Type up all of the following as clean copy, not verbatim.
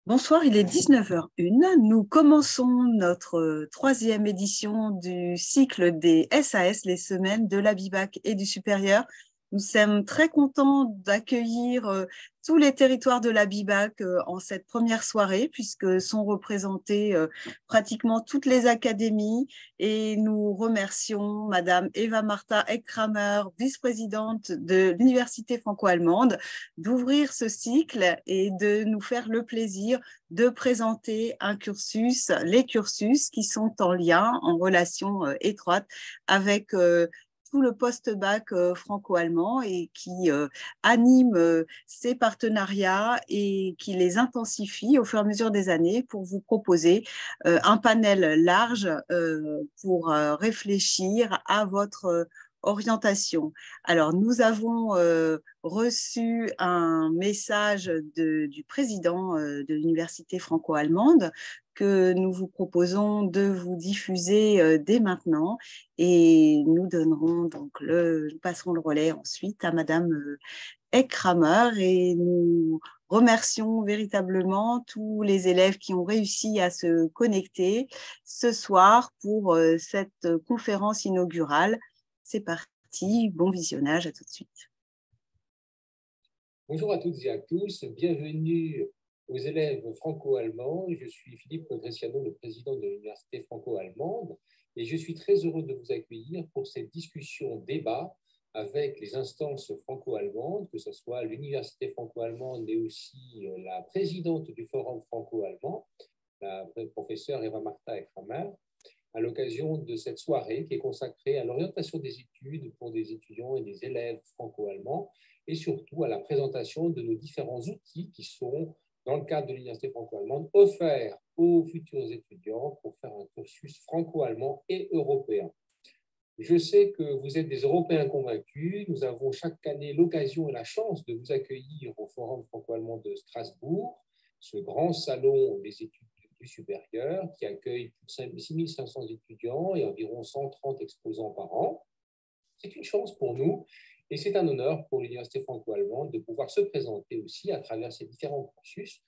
Bonsoir, il est 19h01. Nous commençons notre troisième édition du cycle des SAS, les semaines de l'Abibac et du supérieur. Nous sommes très contents d'accueillir tous les territoires de l'Abibac en cette première soirée, puisque sont représentées pratiquement toutes les académies. Et nous remercions Madame Eva Martha Eck-Kramer, vice-présidente de l'Université franco-allemande, d'ouvrir ce cycle et de nous faire le plaisir de présenter les cursus qui sont en lien, en relation étroite avec tout le post-bac franco-allemand et qui anime ces partenariats et qui les intensifie au fur et à mesure des années pour vous proposer un panel large pour réfléchir à votre orientation. Alors, nous avons reçu un message du président de l'Université franco-allemande que nous vous proposons de vous diffuser dès maintenant et nous passerons le relais ensuite à Madame Eck-Kramer et nous remercions véritablement tous les élèves qui ont réussi à se connecter ce soir pour cette conférence inaugurale. C'est parti, bon visionnage, à tout de suite. Bonjour à toutes et à tous, bienvenue aux élèves franco-allemands. Je suis Philippe Gressiano, le président de l'Université franco-allemande, et je suis très heureux de vous accueillir pour cette discussion-débat avec les instances franco-allemandes, que ce soit l'Université franco-allemande, mais aussi la présidente du Forum franco-allemand, la professeure Eva Martha Eck-Kramer, à l'occasion de cette soirée qui est consacrée à l'orientation des études pour des étudiants et des élèves franco-allemands et surtout à la présentation de nos différents outils qui sont, dans le cadre de l'Université franco-allemande, offerts aux futurs étudiants pour faire un cursus franco-allemand et européen. Je sais que vous êtes des Européens convaincus. Nous avons chaque année l'occasion et la chance de vous accueillir au Forum franco-allemand de Strasbourg, ce grand salon des études du supérieur qui accueille plus de 6500 étudiants et environ 130 exposants par an. C'est une chance pour nous et c'est un honneur pour l'Université franco-allemande de pouvoir se présenter aussi à travers ces différents cursus.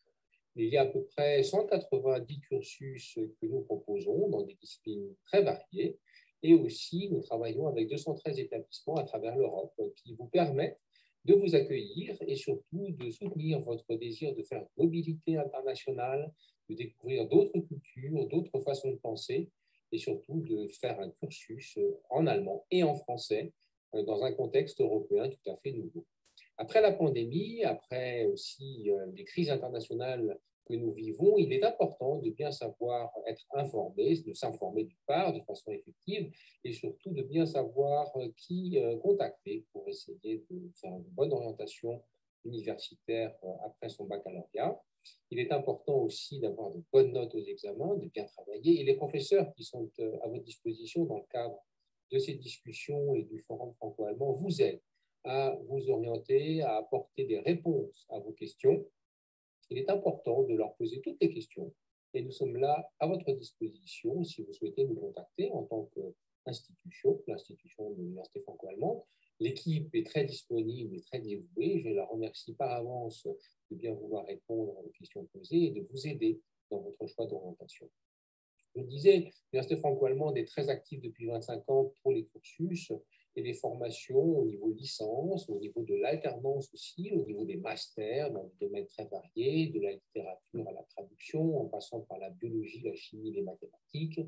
Il y a à peu près 190 cursus que nous proposons dans des disciplines très variées et aussi nous travaillons avec 213 établissements à travers l'Europe qui vous permettent de vous accueillir et surtout de soutenir votre désir de faire une mobilité internationale, de découvrir d'autres cultures, d'autres façons de penser et surtout de faire un cursus en allemand et en français dans un contexte européen tout à fait nouveau. Après la pandémie, après aussi les crises internationales que nous vivons, il est important de bien savoir être informé, de s'informer d'une part de façon effective et surtout de bien savoir qui contacter pour essayer de faire une bonne orientation universitaire après son baccalauréat. Il est important aussi d'avoir de bonnes notes aux examens, de bien travailler et les professeurs qui sont à votre disposition dans le cadre de ces discussions et du Forum franco-allemand vous aident à vous orienter, à apporter des réponses à vos questions. Il est important de leur poser toutes les questions et nous sommes là à votre disposition si vous souhaitez nous contacter en tant qu'institution, l'institution de l'Université franco-allemande. L'équipe est très disponible et très dévouée. Je la remercie par avance de bien vouloir répondre aux questions posées et de vous aider dans votre choix d'orientation. Je le disais, l'Université franco-allemande est très active depuis 25 ans pour les cursus et les formations au niveau licence, au niveau de l'alternance aussi, au niveau des masters dans des domaines très variés, de la littérature à la traduction, en passant par la biologie, la chimie, les mathématiques.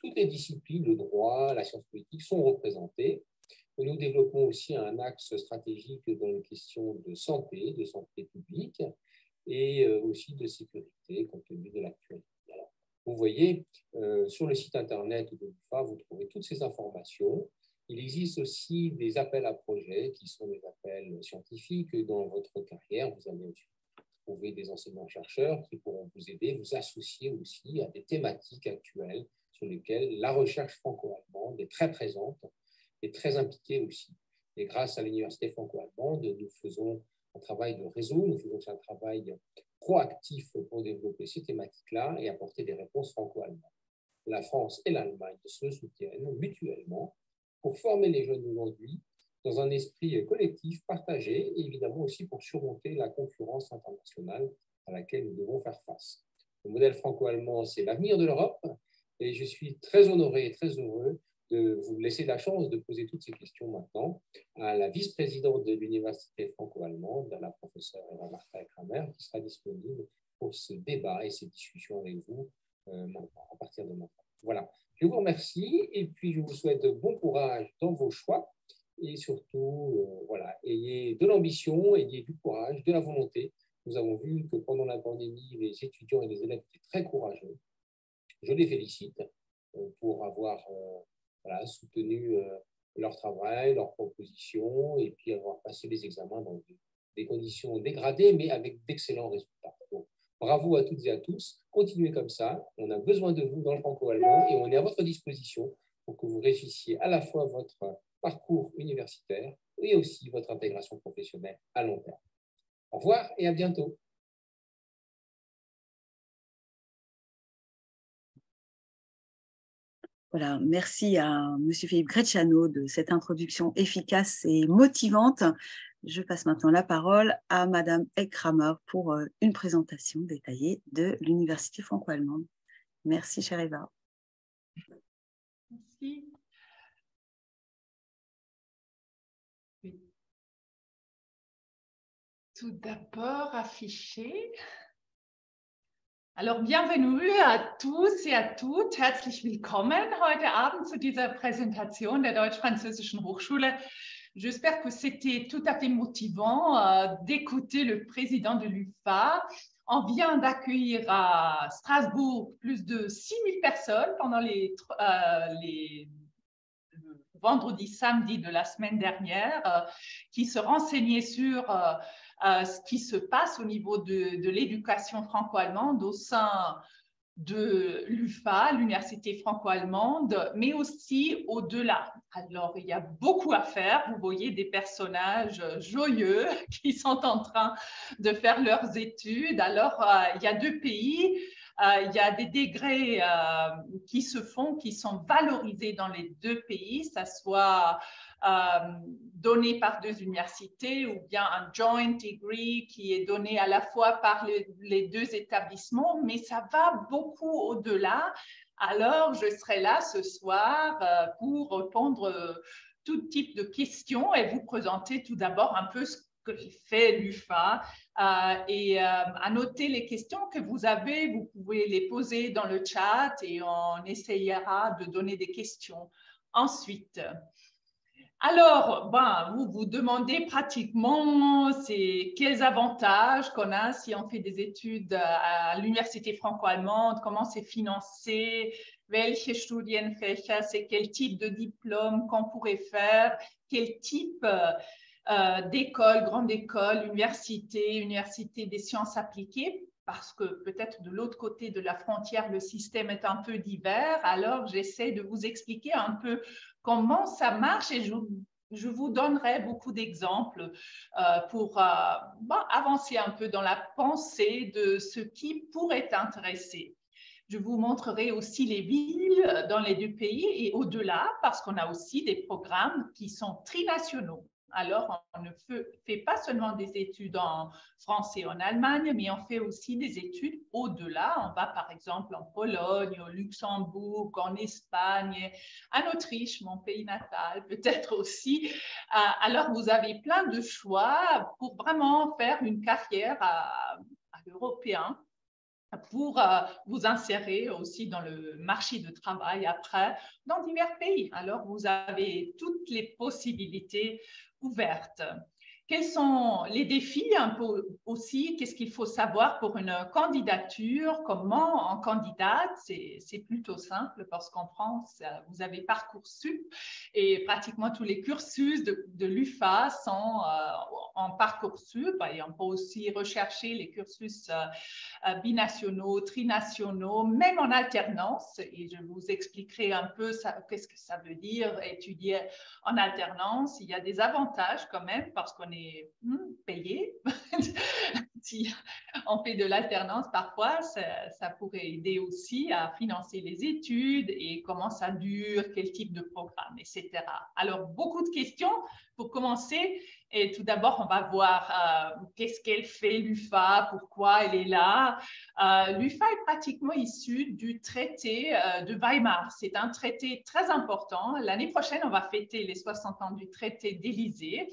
Toutes les disciplines, le droit, la science politique sont représentées. Nous développons aussi un axe stratégique dans les questions de santé publique et aussi de sécurité compte tenu de l'actualité. Vous voyez, sur le site internet de l'UFA, vous trouvez toutes ces informations. Il existe aussi des appels à projets qui sont des appels scientifiques. Dans votre carrière, vous allez aussi trouver des enseignants-chercheurs qui pourront vous aider, vous associer aussi à des thématiques actuelles sur lesquelles la recherche franco-allemande est très présente et très impliquée aussi. Et grâce à l'Université franco-allemande, nous faisons un travail de réseau, nous faisons un travail proactif pour développer ces thématiques-là et apporter des réponses franco-allemandes. La France et l'Allemagne se soutiennent mutuellement pour former les jeunes d'aujourd'hui dans un esprit collectif partagé et évidemment aussi pour surmonter la concurrence internationale à laquelle nous devons faire face. Le modèle franco-allemand, c'est l'avenir de l'Europe et je suis très honoré et très heureux de vous laisser la chance de poser toutes ces questions maintenant à la vice-présidente de l'Université franco-allemande, à la professeure Eva Martha Kramer, qui sera disponible pour ce débat et ces discussions avec vous à partir de maintenant. Voilà, je vous remercie et puis je vous souhaite bon courage dans vos choix et surtout, voilà, ayez de l'ambition, ayez du courage, de la volonté. Nous avons vu que pendant la pandémie, les étudiants et les élèves étaient très courageux. Je les félicite pour avoir voilà, soutenu leur travail, leurs propositions et puis avoir passé les examens dans des conditions dégradées, mais avec d'excellents résultats. Donc, bravo à toutes et à tous. Continuez comme ça. On a besoin de vous dans le franco-allemand et on est à votre disposition pour que vous réussissiez à la fois votre parcours universitaire et aussi votre intégration professionnelle à long terme. Au revoir et à bientôt. Voilà, merci à M. Philippe Grecciano de cette introduction efficace et motivante. Je passe maintenant la parole à Mme Eck-Kramer pour une présentation détaillée de l'Université franco-allemande. Merci, chère Eva. Merci. Oui. Tout d'abord, afficher. Alors, bienvenue à tous et à toutes. Herzlich willkommen heute Abend zu dieser Präsentation der Deutsch-Französischen Hochschule. J'espère que c'était tout à fait motivant d'écouter le président de l'UFA. On vient d'accueillir à Strasbourg plus de 6000 personnes pendant les vendredi, samedi de la semaine dernière, qui se renseignaient sur ce qui se passe au niveau de l'éducation franco-allemande au sein de l'UFA, l'Université franco-allemande, mais aussi au-delà. Alors, il y a beaucoup à faire. Vous voyez des personnages joyeux qui sont en train de faire leurs études. Alors, il y a 2 pays. Il y a des degrés qui se font, qui sont valorisés dans les 2 pays, ça soit donné par 2 universités ou bien un joint degree qui est donné à la fois par les 2 établissements, mais ça va beaucoup au-delà. Alors, je serai là ce soir pour répondre tout type de questions et vous présenter tout d'abord un peu ce que fait l'UFA et à noter les questions que vous avez. Vous pouvez les poser dans le chat et on essayera de donner des questions ensuite. Alors, vous vous demandez pratiquement quels avantages qu'on a si on fait des études à l'Université franco-allemande, comment c'est financé, welche Studienfächer, c'est quel type de diplôme qu'on pourrait faire, quel type d'école, grande école, université des sciences appliquées, parce que peut-être de l'autre côté de la frontière, le système est un peu divers. Alors, j'essaie de vous expliquer un peu comment ça marche et je vous donnerai beaucoup d'exemples pour avancer un peu dans la pensée de ce qui pourrait intéresser. Je vous montrerai aussi les villes dans les 2 pays et au-delà, parce qu'on a aussi des programmes qui sont trinationaux. Alors, on ne fait pas seulement des études en France et en Allemagne, mais on fait aussi des études au-delà. On va par exemple en Pologne, au Luxembourg, en Espagne, en Autriche, mon pays natal, peut-être aussi. Alors, vous avez plein de choix pour vraiment faire une carrière à l'européen, pour vous insérer aussi dans le marché de travail après, dans divers pays. Alors, vous avez toutes les possibilités ouvertes. Quels sont les défis un peu aussi? Qu'est-ce qu'il faut savoir pour une candidature? Comment on candidate? C'est plutôt simple parce qu'en France, vous avez Parcoursup et pratiquement tous les cursus de l'UFA sont en Parcoursup et on peut aussi rechercher les cursus binationaux, trinationaux, même en alternance. Et je vous expliquerai un peu qu'est-ce que ça veut dire étudier en alternance. Il y a des avantages quand même parce qu'on est payé. Si on fait de l'alternance, parfois, ça pourrait aider aussi à financer les études et comment ça dure, quel type de programme, etc. Alors, beaucoup de questions. Pour commencer, Et tout d'abord, on va voir qu'est-ce qu'elle fait, l'UFA, pourquoi elle est là. L'UFA est pratiquement issue du traité de Weimar. C'est un traité très important. L'année prochaine, on va fêter les 60 ans du traité d'Élysée.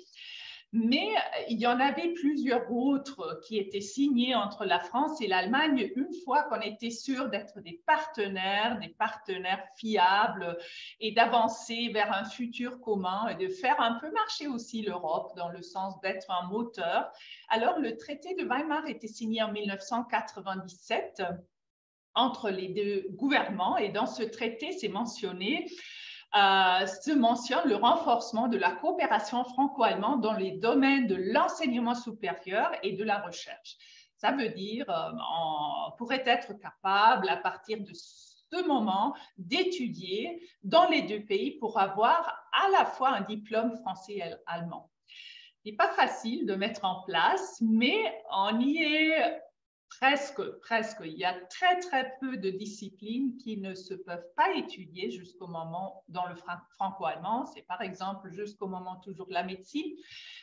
Mais il y en avait plusieurs autres qui étaient signés entre la France et l'Allemagne une fois qu'on était sûr d'être des partenaires fiables et d'avancer vers un futur commun et de faire un peu marcher aussi l'Europe dans le sens d'être un moteur. Alors, le traité de Weimar était signé en 1997 entre les deux gouvernements et dans ce traité, c'est mentionné se mentionne le renforcement de la coopération franco-allemande dans les domaines de l'enseignement supérieur et de la recherche. Ça veut dire on pourrait être capable, à partir de ce moment, d'étudier dans les deux pays pour avoir à la fois un diplôme français et allemand. Ce n'est pas facile de mettre en place, mais on y est presque. Il y a très peu de disciplines qui ne se peuvent pas étudier jusqu'au moment dans le franco-allemand. C'est par exemple jusqu'au moment toujours la médecine,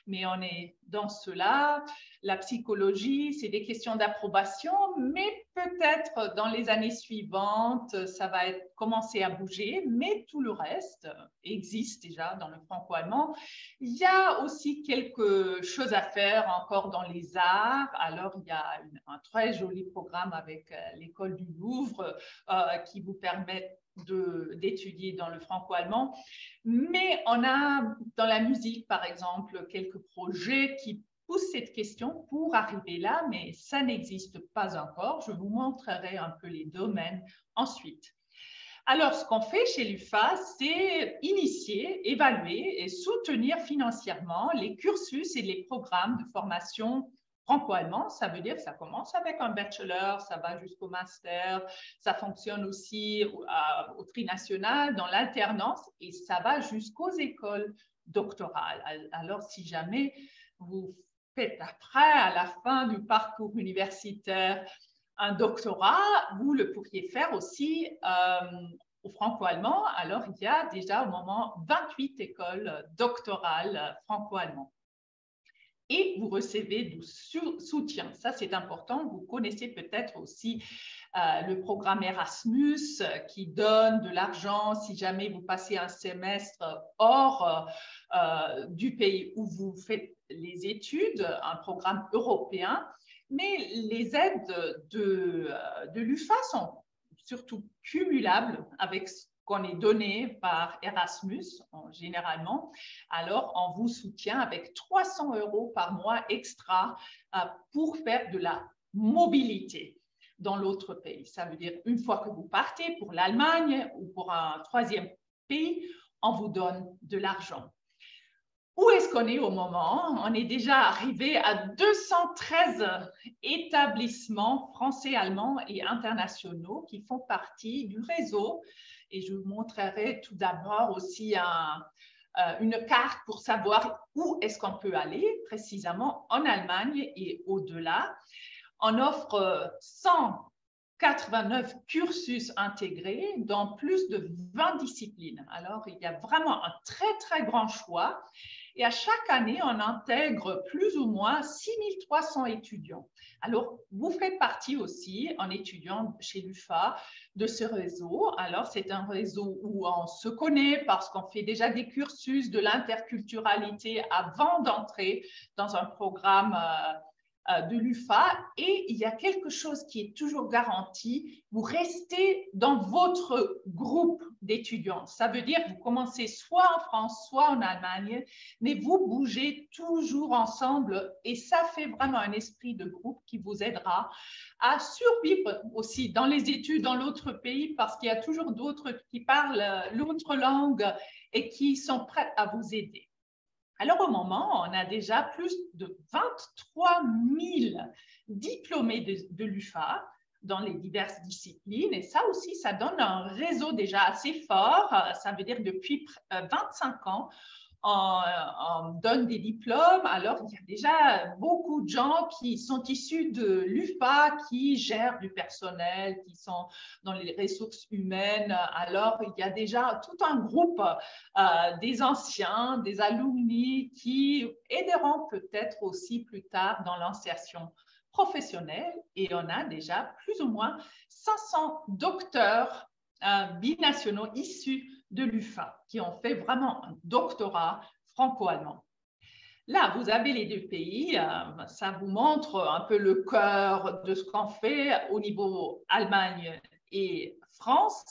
mais on est dans cela. La psychologie, c'est des questions d'approbation, mais peut-être dans les années suivantes, ça va commencer à bouger, mais tout le reste existe déjà dans le franco-allemand. Il y a aussi quelque chose à faire encore dans les arts. Alors, il y a un très joli programme avec l'école du Louvre qui vous permet d'étudier dans le franco-allemand. Mais on a dans la musique, par exemple, quelques projets qui poussent cette question pour arriver là, mais ça n'existe pas encore. Je vous montrerai un peu les domaines ensuite. Alors, ce qu'on fait chez l'UFA, c'est initier, évaluer et soutenir financièrement les cursus et les programmes de formation franco-allemand. Ça veut dire que ça commence avec un bachelor, ça va jusqu'au master, ça fonctionne aussi au trinational, dans l'alternance, et ça va jusqu'aux écoles doctorales. Alors, si jamais vous faites après, à la fin du parcours universitaire, un doctorat, vous le pourriez faire aussi au franco-allemand. Alors, il y a déjà au moment 28 écoles doctorales franco-allemandes. Et vous recevez du soutien. Ça, c'est important. Vous connaissez peut-être aussi le programme Erasmus qui donne de l'argent si jamais vous passez un semestre hors du pays où vous faites les études, un programme européen. Mais les aides de l'UFA sont surtout cumulables avec ce qu'on est donné par Erasmus, généralement. Alors, on vous soutient avec 300 € par mois extra pour faire de la mobilité dans l'autre pays. Ça veut dire, une fois que vous partez pour l'Allemagne ou pour un troisième pays, on vous donne de l'argent. Où est-ce qu'on est au moment? On est déjà arrivé à 213 établissements français, allemands et internationaux qui font partie du réseau. Et je vous montrerai tout d'abord aussi une carte pour savoir où est-ce qu'on peut aller précisément en Allemagne et au-delà. On offre 189 cursus intégrés dans plus de 20 disciplines. Alors, il y a vraiment un très grand choix. Et à chaque année, on intègre plus ou moins 6300 étudiants. Alors, vous faites partie aussi, en étudiant chez l'UFA, de ce réseau. Alors, c'est un réseau où on se connaît parce qu'on fait déjà des cursus de l'interculturalité avant d'entrer dans un programme de l'UFA, et il y a quelque chose qui est toujours garanti, vous restez dans votre groupe d'étudiants. Ça veut dire que vous commencez soit en France, soit en Allemagne, mais vous bougez toujours ensemble et ça fait vraiment un esprit de groupe qui vous aidera à survivre aussi dans les études dans l'autre pays parce qu'il y a toujours d'autres qui parlent l'autre langue et qui sont prêts à vous aider. Alors, au moment, on a déjà plus de 23 000 diplômés de l'UFA dans les diverses disciplines. Et ça aussi, ça donne un réseau déjà assez fort. Ça veut dire que depuis 25 ans, on donne des diplômes. Alors, il y a déjà beaucoup de gens qui sont issus de l'UFA, qui gèrent du personnel, qui sont dans les ressources humaines. Alors, il y a déjà tout un groupe des anciens, des alumni qui aideront peut-être aussi plus tard dans l'insertion professionnelle. Et on a déjà plus ou moins 500 docteurs binationaux issus de l'UFA qui ont fait vraiment un doctorat franco-allemand. Là, vous avez les deux pays. Ça vous montre un peu le cœur de ce qu'on fait au niveau Allemagne et France.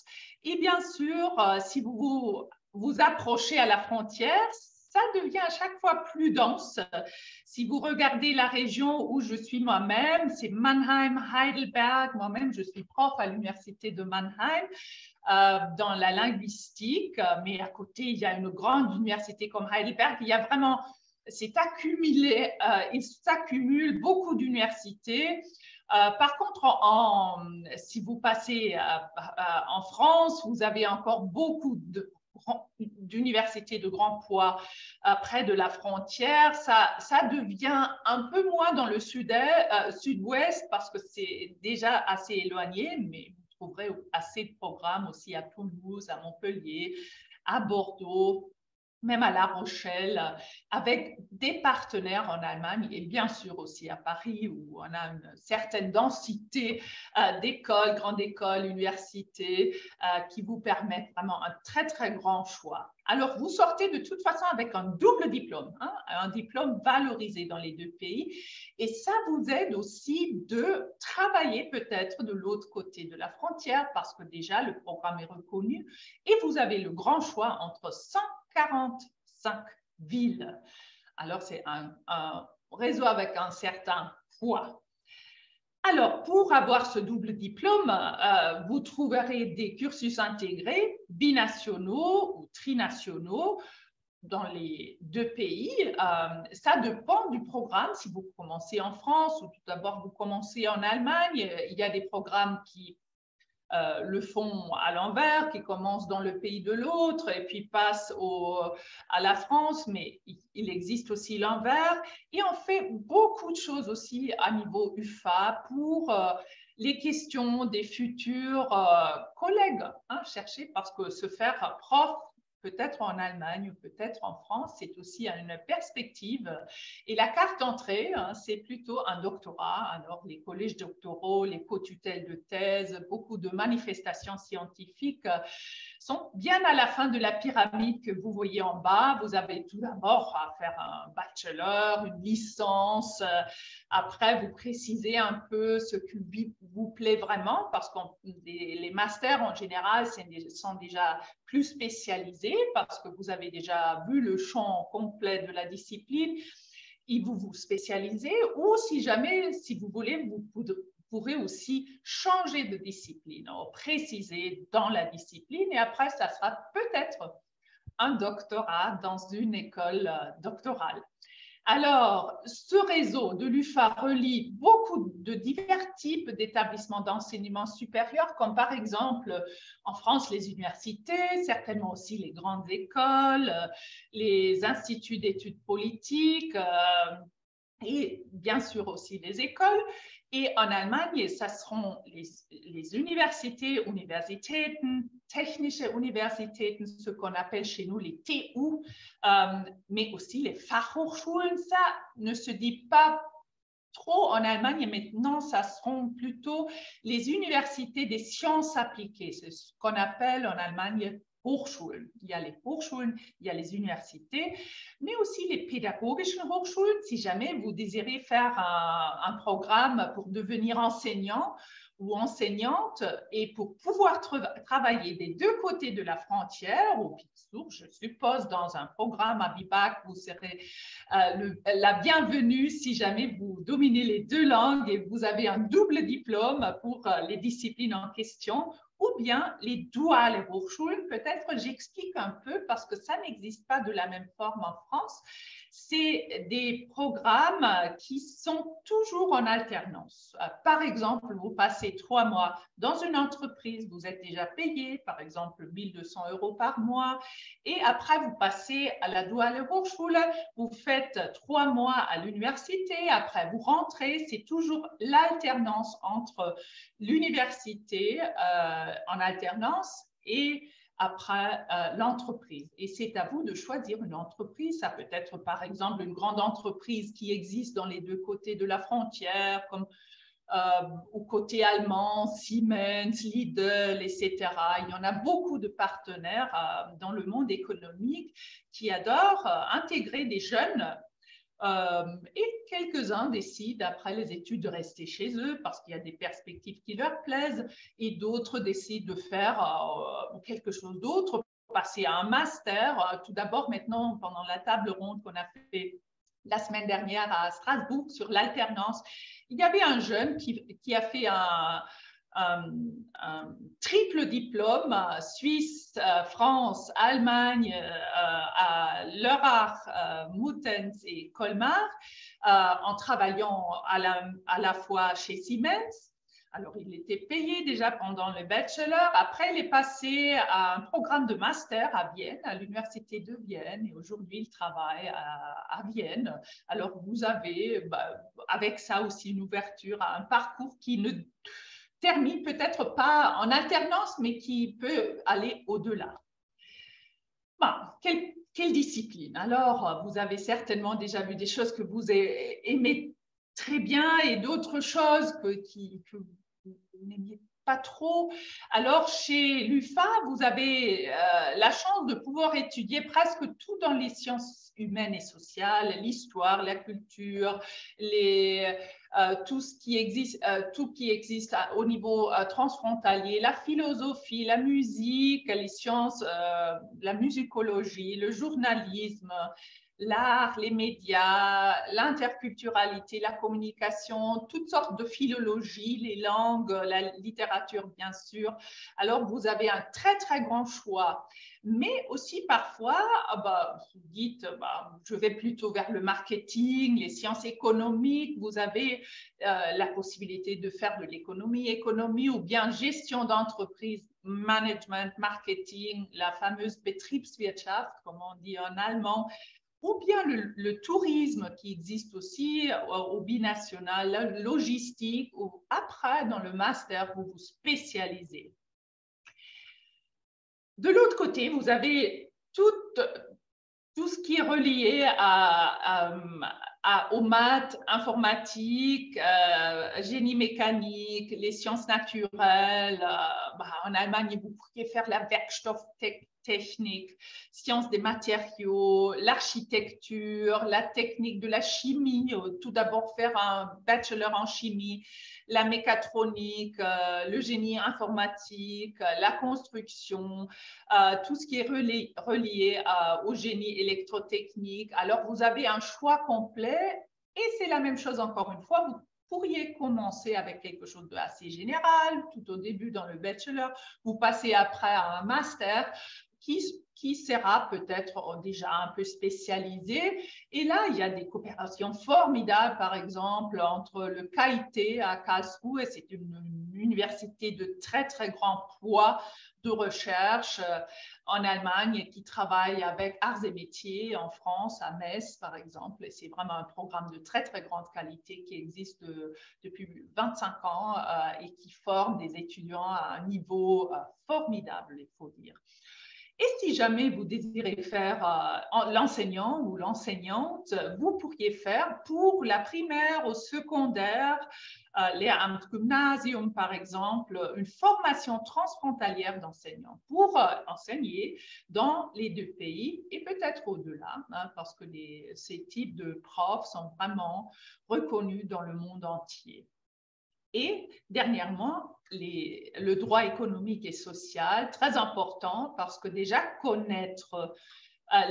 Et bien sûr, si vous vous approchez à la frontière, ça devient à chaque fois plus dense. Si vous regardez la région où je suis moi-même, c'est Mannheim, Heidelberg. Moi-même, je suis prof à l'université de Mannheim dans la linguistique, mais à côté, il y a une grande université comme Heidelberg. Il y a vraiment, c'est accumulé, il s'accumule beaucoup d'universités. Par contre, si vous passez en France, vous avez encore beaucoup d'universités de grand poids près de la frontière. Ça devient un peu moins dans le sud-ouest parce que c'est déjà assez éloigné, mais vous trouverez assez de programmes aussi à Toulouse, à Montpellier, à Bordeaux, même à La Rochelle, avec des partenaires en Allemagne et bien sûr aussi à Paris où on a une certaine densité d'écoles, grandes écoles, universités qui vous permettent vraiment un très, très grand choix. Alors, vous sortez de toute façon avec un double diplôme, hein, un diplôme valorisé dans les deux pays et ça vous aide aussi de travailler peut-être de l'autre côté de la frontière parce que déjà le programme est reconnu et vous avez le grand choix entre 145 villes. Alors, c'est un réseau avec un certain poids. Alors, pour avoir ce double diplôme, vous trouverez des cursus intégrés, binationaux ou trinationaux dans les deux pays. Ça dépend du programme. Si vous commencez en France ou tout d'abord vous commencez en Allemagne, il y a des programmes qui le font à l'envers, qui commencent dans le pays de l'autre et puis passent à la France, mais il existe aussi l'envers. Et on fait beaucoup de choses aussi à niveau UFA pour les questions des futurs collègues, hein, chercher parce que se faire prof, peut-être en Allemagne, peut-être en France, c'est aussi une perspective. Et la carte d'entrée, hein, c'est plutôt un doctorat. Alors, les collèges doctoraux, les co-tutelles de thèse, beaucoup de manifestations scientifiques sont bien à la fin de la pyramide que vous voyez en bas. Vous avez tout d'abord à faire un bachelor, une licence. Après, vous précisez un peu ce qui vous plaît vraiment parce que les masters en général sont déjà plus spécialisés parce que vous avez déjà vu le champ complet de la discipline. Et vous vous spécialisez ou si jamais, si vous voulez, vous pourrez aussi changer de discipline, préciser dans la discipline et après, ça sera peut-être un doctorat dans une école doctorale. Alors, ce réseau de l'UFA relie beaucoup de divers types d'établissements d'enseignement supérieur, comme par exemple en France les universités, certainement aussi les grandes écoles, les instituts d'études politiques et bien sûr aussi les écoles. Et en Allemagne, ça seront les universités, Universitäten, technische Universitäten, ce qu'on appelle chez nous les TU, mais aussi les Fachhochschulen. Ça ne se dit pas trop en Allemagne, et maintenant, ça seront plutôt les universités des sciences appliquées. C'est ce qu'on appelle en Allemagne Hochschulen. Il y a les Hochschulen, il y a les universités, mais aussi les pädagogischen Hochschulen. Si jamais vous désirez faire un programme pour devenir enseignant ou enseignante et pour pouvoir travailler des deux côtés de la frontière, au Pittsburgh, je suppose, dans un programme à BIBAC, vous serez la bienvenue si jamais vous dominez les deux langues et vous avez un double diplôme pour les disciplines en question, ou bien les duale Hochschulen. Peut-être j'explique un peu parce que ça n'existe pas de la même forme en France. C'est des programmes qui sont toujours en alternance. Par exemple, vous passez 3 mois dans une entreprise, vous êtes déjà payé, par exemple 1 200 € par mois, et après vous passez à la Duale Hochschule, vous faites 3 mois à l'université, après vous rentrez, c'est toujours l'alternance entre l'université en alternance et après l'entreprise. Et c'est à vous de choisir une entreprise. Ça peut être par exemple une grande entreprise qui existe dans les deux côtés de la frontière, comme au côté allemand, Siemens, Lidl, etc. Il y en a beaucoup de partenaires dans le monde économique qui adorent intégrer des jeunes et quelques-uns décident après les études de rester chez eux parce qu'il y a des perspectives qui leur plaisent et d'autres décident de faire quelque chose d'autre, passer à un master. Tout d'abord, maintenant, pendant la table ronde qu'on a fait la semaine dernière à Strasbourg sur l'alternance, il y avait un jeune qui a fait un triple diplôme, Suisse, France, Allemagne, à Lörrach, Muttenz et Colmar, en travaillant à la fois chez Siemens. Alors, il était payé déjà pendant le bachelor. Après, il est passé à un programme de master à Vienne, à l'université de Vienne. Et aujourd'hui, il travaille à Vienne. Alors, vous avez avec ça aussi une ouverture à un parcours qui ne termine peut-être pas en alternance, mais qui peut aller au-delà. Bon, quelle discipline? Alors, vous avez certainement déjà vu des choses que vous aimez très bien et d'autres choses que vous n'aimiez pas trop. Alors, chez l'UFA, vous avez la chance de pouvoir étudier presque tout dans les sciences humaines et sociales, l'histoire, la culture, tout qui existe au niveau transfrontalier, la philosophie, la musique, les sciences, la musicologie, le journalisme, l'art, les médias, l'interculturalité, la communication, toutes sortes de philologies, les langues, la littérature, bien sûr. Alors, vous avez un très, très grand choix. Mais aussi parfois, vous dites, je vais plutôt vers le marketing, les sciences économiques. Vous avez la possibilité de faire de l'économie ou bien gestion d'entreprise, management, marketing, la fameuse Betriebswirtschaft, comme on dit en allemand, ou bien le tourisme qui existe aussi au binational, la logistique, ou après, dans le master, vous vous spécialisez. De l'autre côté, vous avez tout ce qui est relié aux maths, informatique, génie mécanique, les sciences naturelles. En Allemagne, vous pourriez faire la Werkstofftechnik, sciences des matériaux, l'architecture, la technique de la chimie. Tout d'abord, faire un bachelor en chimie, la mécatronique, le génie informatique, la construction, tout ce qui est relié au génie électrotechnique. Alors, vous avez un choix complet et c'est la même chose encore une fois. Vous pourriez commencer avec quelque chose de assez général, tout au début dans le bachelor. Vous passez après à un master qui sera peut-être déjà un peu spécialisé. Et là, il y a des coopérations formidables, par exemple, entre le KIT à Karlsruhe, c'est une université de très, très grand poids de recherche en Allemagne qui travaille avec arts et métiers en France, à Metz, par exemple. Et c'est vraiment un programme de très, très grande qualité qui existe depuis 25 ans et qui forme des étudiants à un niveau formidable, il faut dire. Et si jamais vous désirez faire l'enseignant ou l'enseignante, vous pourriez faire pour la primaire ou secondaire, Lehramtsgymnasium par exemple, une formation transfrontalière d'enseignants pour enseigner dans les deux pays et peut-être au-delà, parce que ces types de profs sont vraiment reconnus dans le monde entier. Et dernièrement, le droit économique et social, très important parce que déjà connaître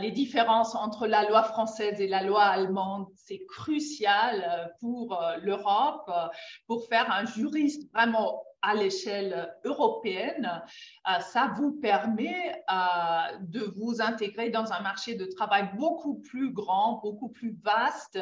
les différences entre la loi française et la loi allemande, c'est crucial pour l'Europe, pour faire un juriste vraiment à l'échelle européenne, ça vous permet de vous intégrer dans un marché de travail beaucoup plus grand, beaucoup plus vaste.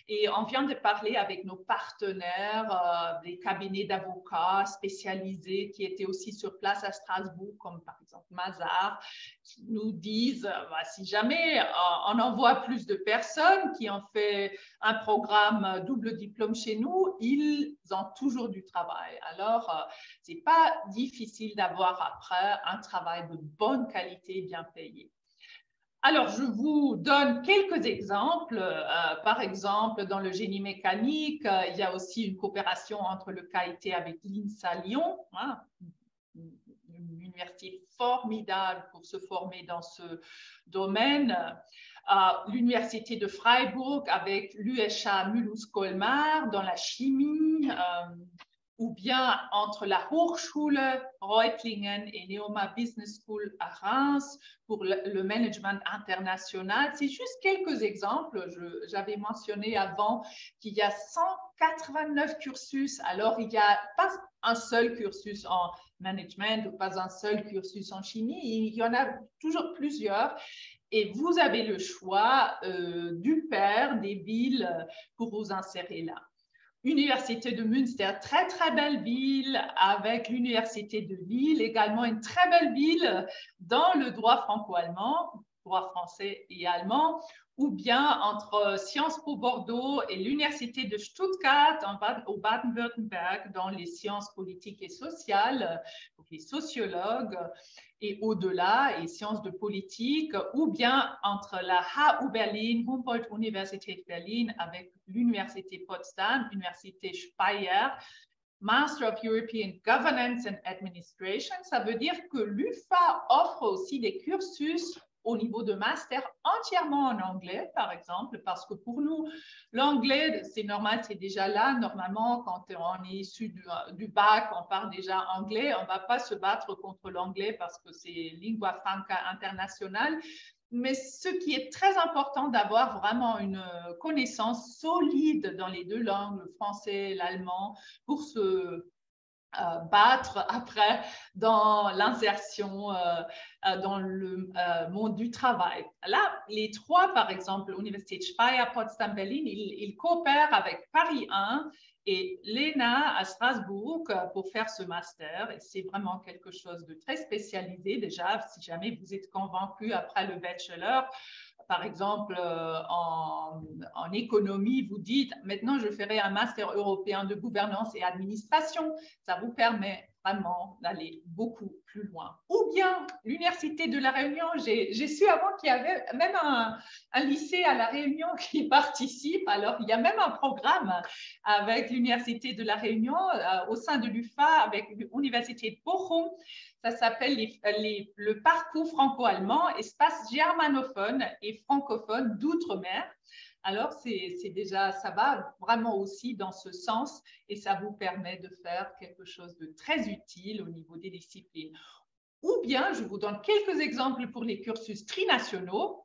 Et on vient de parler avec nos partenaires, des cabinets d'avocats spécialisés qui étaient aussi sur place à Strasbourg, comme par exemple Mazars, qui nous disent, si jamais on envoie plus de personnes qui ont fait un programme double diplôme chez nous, ils ont toujours du travail. Alors, c'est pas difficile d'avoir après un travail de bonne qualité, bien payé. Alors, je vous donne quelques exemples. Par exemple, dans le génie mécanique, il y a aussi une coopération entre le KIT avec l'INSA Lyon, hein, une université formidable pour se former dans ce domaine. L'université de Freiburg avec l'USH Mulhouse-Colmar dans la chimie, ou bien entre la Hochschule Reutlingen et Neoma Business School à Reims pour le management international. C'est juste quelques exemples. J'avais mentionné avant qu'il y a 189 cursus. Alors, il n'y a pas un seul cursus en management ou pas un seul cursus en chimie. Il y en a toujours plusieurs. Et vous avez le choix du pair des villes pour vous insérer là. Université de Münster, très très belle ville, avec l'Université de Lille, également une très belle ville dans le droit franco-allemand, droit français et allemand, ou bien entre Sciences Po Bordeaux et l'Université de Stuttgart au Baden-Württemberg dans les sciences politiques et sociales, pour les sociologues, et au-delà, et sciences de politique, ou bien entre la HU Berlin, Humboldt-Universität Berlin, avec l'Université Potsdam, l'Université Speyer, Master of European Governance and Administration. Ça veut dire que l'UFA offre aussi des cursus au niveau de master entièrement en anglais, par exemple, parce que pour nous, l'anglais, c'est normal, c'est déjà là. Normalement, quand on est issu du bac, on parle déjà anglais. On ne va pas se battre contre l'anglais parce que c'est lingua franca internationale. Mais ce qui est très important d'avoir vraiment une connaissance solide dans les deux langues, le français et l'allemand, pour se battre après dans l'insertion dans le monde du travail. Là, les trois, par exemple, l'Université de Speyer, Potsdam, Berlin, ils coopèrent avec Paris 1 et l'ENA à Strasbourg pour faire ce master. Et c'est vraiment quelque chose de très spécialisé déjà, si jamais vous êtes convaincu après le bachelor. Par exemple, en économie, vous dites, maintenant, je ferai un master européen de gouvernance et administration. Ça vous permet vraiment d'aller beaucoup plus loin. Ou bien l'Université de La Réunion, j'ai su avant qu'il y avait même un lycée à La Réunion qui participe. Alors, il y a même un programme avec l'Université de La Réunion au sein de l'UFA avec l'Université de Bochum. Ça s'appelle le parcours franco-allemand, espace germanophone et francophone d'outre-mer. Alors, c'est déjà, ça va vraiment aussi dans ce sens et ça vous permet de faire quelque chose de très utile au niveau des disciplines. Ou bien, je vous donne quelques exemples pour les cursus trinationaux.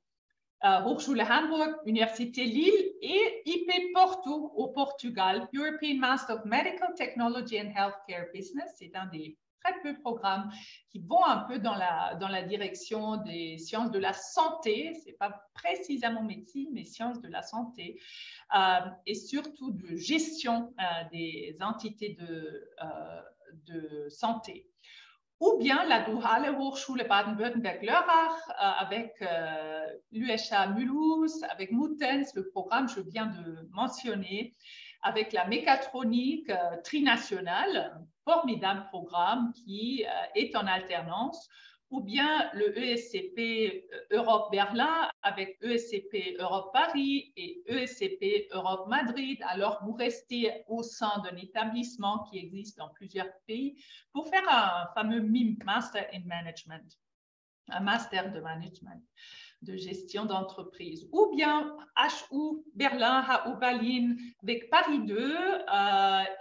Hochschule Hamburg, Université Lille et IP Porto au Portugal, European Master of Medical Technology and Healthcare Business. C'est un des très peu de programmes qui vont un peu dans la direction des sciences de la santé. Ce n'est pas précisément médecine, mais sciences de la santé. Et surtout de gestion des entités de santé. Ou bien la Duale Hochschule Baden-Württemberg-Lörrach avec l'USH Mulhouse, avec Muttenz, le programme que je viens de mentionner, avec la mécatronique trinationale, formidable programme qui est en alternance, ou bien le ESCP Europe Berlin avec ESCP Europe Paris et ESCP Europe Madrid. Alors, vous restez au sein d'un établissement qui existe dans plusieurs pays pour faire un fameux Master in Management. un master de management, de gestion d'entreprise, ou bien HU Berlin, HU Berlin avec Paris 2,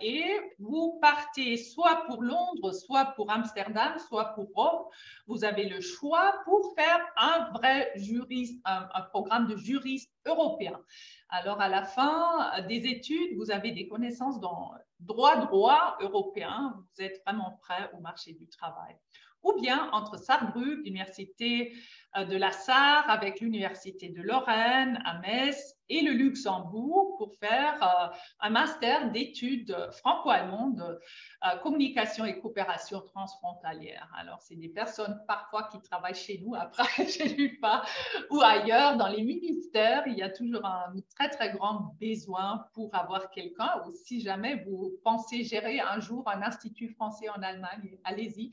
et vous partez soit pour Londres, soit pour Amsterdam, soit pour Rome. Vous avez le choix pour faire un vrai juriste, un programme de juriste européen. Alors, à la fin des études, vous avez des connaissances dans droit européen. Vous êtes vraiment prêt au marché du travail. Ou bien entre Saarbrück, l'université de la Sarre, avec l'université de Lorraine à Metz et le Luxembourg pour faire un master d'études franco-allemandes, communication et coopération transfrontalière. Alors, c'est des personnes parfois qui travaillent chez nous, après chez l'UFA ou ailleurs, dans les ministères. Il y a toujours un très, très grand besoin pour avoir quelqu'un. Ou si jamais vous pensez gérer un jour un institut français en Allemagne, allez-y.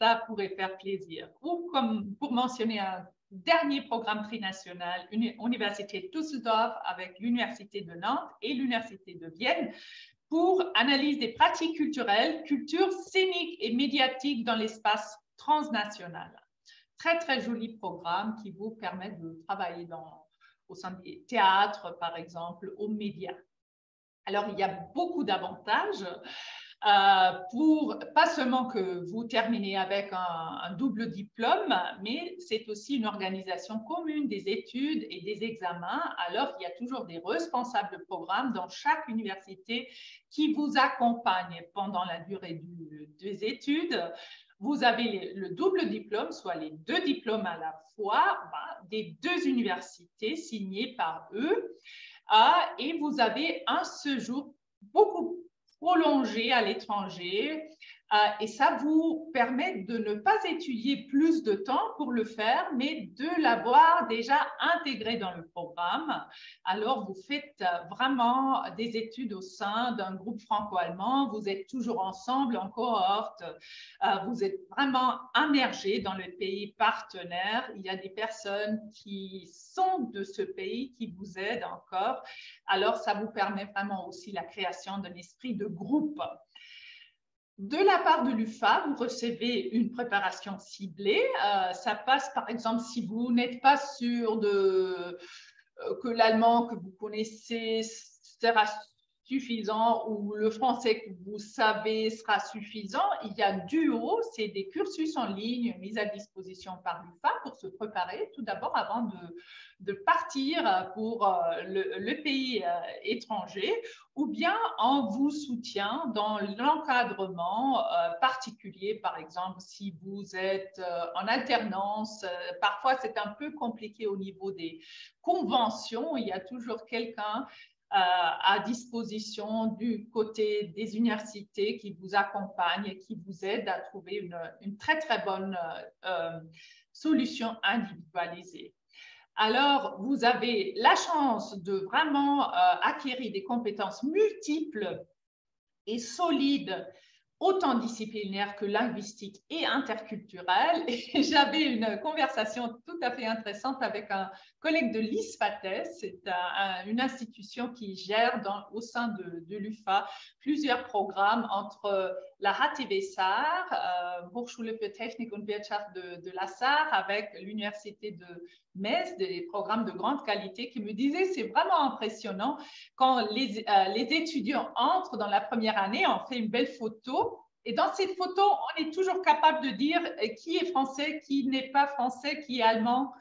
Ça pourrait faire plaisir. Ou comme pour mentionner un dernier programme trinational, Université Düsseldorf avec l'Université de Nantes et l'Université de Vienne pour analyse des pratiques culturelles, culture scénique et médiatique dans l'espace transnational. Très, très joli programme qui vous permet de travailler au sein des théâtres, par exemple, aux médias. Alors, il y a beaucoup d'avantages. Pour pas seulement que vous terminez avec un double diplôme, mais c'est aussi une organisation commune des études et des examens. Alors, il y a toujours des responsables de programme dans chaque université qui vous accompagnent pendant la durée des études. Vous avez le double diplôme, soit les deux diplômes à la fois, des deux universités signées par eux. Et vous avez un séjour beaucoup prolongé à l'étranger, et ça vous permet de ne pas étudier plus de temps pour le faire, mais de l'avoir déjà intégré dans le programme. Alors, vous faites vraiment des études au sein d'un groupe franco-allemand, vous êtes toujours ensemble en cohorte, vous êtes vraiment immergé dans le pays partenaire. Il y a des personnes qui sont de ce pays qui vous aident encore. Alors, ça vous permet vraiment aussi la création d'un esprit de groupe. De la part de l'UFA, vous recevez une préparation ciblée. Ça passe, par exemple, si vous n'êtes pas sûr que l'allemand que vous connaissez sera suffisant ou le français que vous savez sera suffisant. Il y a Duo, c'est des cursus en ligne mis à disposition par l'UFA pour se préparer tout d'abord avant de partir pour le pays étranger, ou bien on vous soutient dans l'encadrement particulier. Par exemple, si vous êtes en alternance, parfois c'est un peu compliqué au niveau des conventions. Il y a toujours quelqu'un à disposition du côté des universités qui vous accompagne et qui vous aide à trouver une très, très bonne solution individualisée. Alors, vous avez la chance de vraiment acquérir des compétences multiples et solides, autant disciplinaires que linguistiques et interculturelles. Et j'avais une conversation tout à fait intéressante avec un collègue de l'ISPATES, c'est une institution qui gère au sein de l'UFA plusieurs programmes entre la HTW Saar, Hochschule für Technik und Wirtschaft de la Saar, avec l'université de Metz, des programmes de grande qualité, qui me disaient c'est vraiment impressionnant quand les étudiants entrent dans la première année, on fait une belle photo. Et dans cette photo, on est toujours capable de dire qui est français, qui n'est pas français, qui est allemand.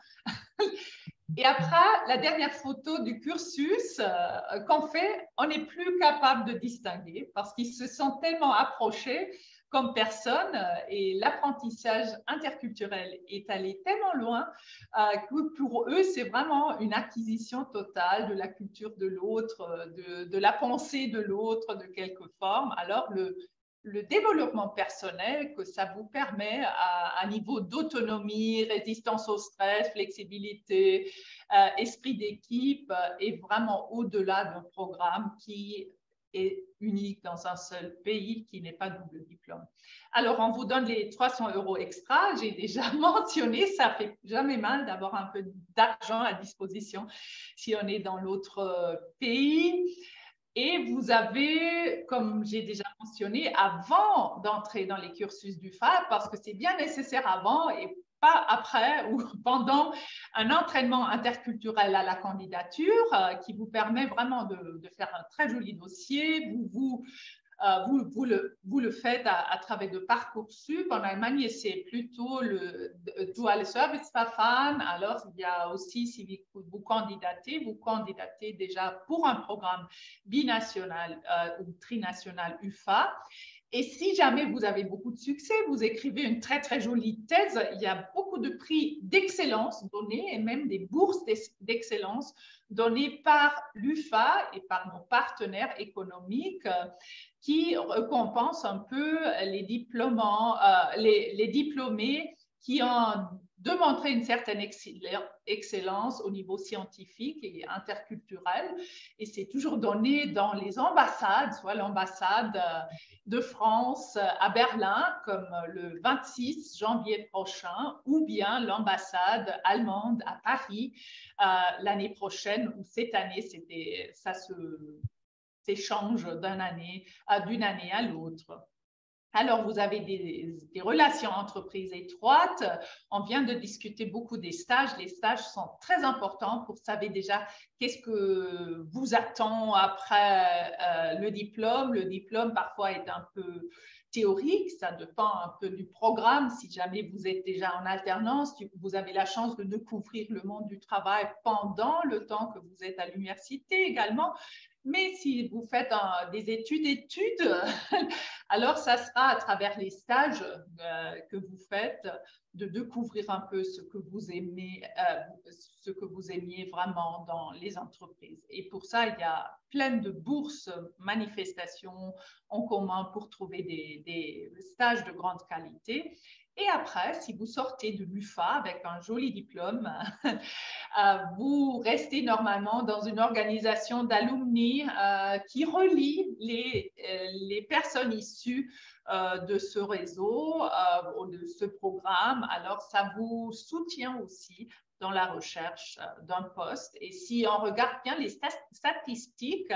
Et après, la dernière photo du cursus qu'on fait, on n'est plus capable de distinguer parce qu'ils se sont tellement approchés comme personnes et l'apprentissage interculturel est allé tellement loin que pour eux, c'est vraiment une acquisition totale de la culture de l'autre, de la pensée de l'autre de quelque forme. Alors, le développement personnel que ça vous permet à niveau d'autonomie, résistance au stress, flexibilité, esprit d'équipe est vraiment au-delà d'un programme qui est unique dans un seul pays qui n'est pas double diplôme. Alors, on vous donne les 300 € extra. J'ai déjà mentionné, ça fait jamais mal d'avoir un peu d'argent à disposition si on est dans l'autre pays. Et vous avez, comme j'ai déjà mentionné, avant d'entrer dans les cursus du FA, parce que c'est bien nécessaire avant et pas après ou pendant un entraînement interculturel à la candidature qui vous permet vraiment de faire un très joli dossier. Vous le faites à travers de Parcoursup. En Allemagne, c'est plutôt le Dual Service Verfahren. Alors, il y a aussi, si vous candidatez déjà pour un programme binational ou trinational UFA. Et si jamais vous avez beaucoup de succès, vous écrivez une très, très jolie thèse, il y a beaucoup de prix d'excellence donnés et même des bourses d'excellence données par l'UFA et par nos partenaires économiques qui récompensent un peu les diplômés qui ont démontré une certaine excellence au niveau scientifique et interculturel. Et c'est toujours donné dans les ambassades, soit l'ambassade de France à Berlin, comme le 26 janvier prochain, ou bien l'ambassade allemande à Paris l'année prochaine, ou cette année, ça s'échange d'une année à l'autre. Alors, vous avez des relations entreprises étroites. On vient de discuter beaucoup des stages. Les stages sont très importants pour savoir déjà qu'est-ce que vous attend après le diplôme. Le diplôme, parfois, est un peu théorique. Ça dépend un peu du programme. Si jamais vous êtes déjà en alternance, vous avez la chance de découvrir le monde du travail pendant le temps que vous êtes à l'université également. Mais si vous faites des études, alors ça sera à travers les stages que vous faites de découvrir un peu ce que vous aimez vraiment dans les entreprises. Et pour ça, il y a plein de bourses, manifestations en commun pour trouver des stages de grande qualité. Et après, si vous sortez de l'UFA avec un joli diplôme, vous restez normalement dans une organisation d'alumni qui relie les personnes issues de ce réseau ou de ce programme. Alors, ça vous soutient aussi dans la recherche d'un poste. Et si on regarde bien les statistiques,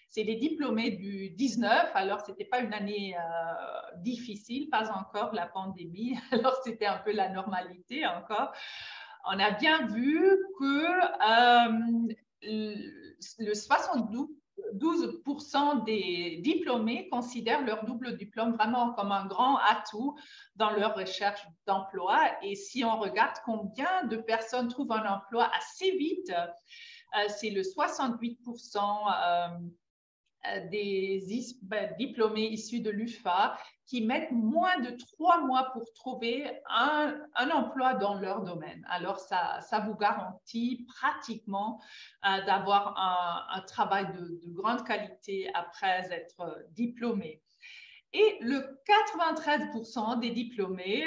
c'est les diplômés du 19, alors ce n'était pas une année difficile, pas encore la pandémie, alors c'était un peu la normalité encore. On a bien vu que le 72% des diplômés considèrent leur double diplôme vraiment comme un grand atout dans leur recherche d'emploi. Et si on regarde combien de personnes trouvent un emploi assez vite, c'est le 68% des diplômés issus de l'UFA qui mettent moins de 3 mois pour trouver un emploi dans leur domaine. Alors, ça vous garantit pratiquement d'avoir un travail de grande qualité après être diplômé. Et le 93% des diplômés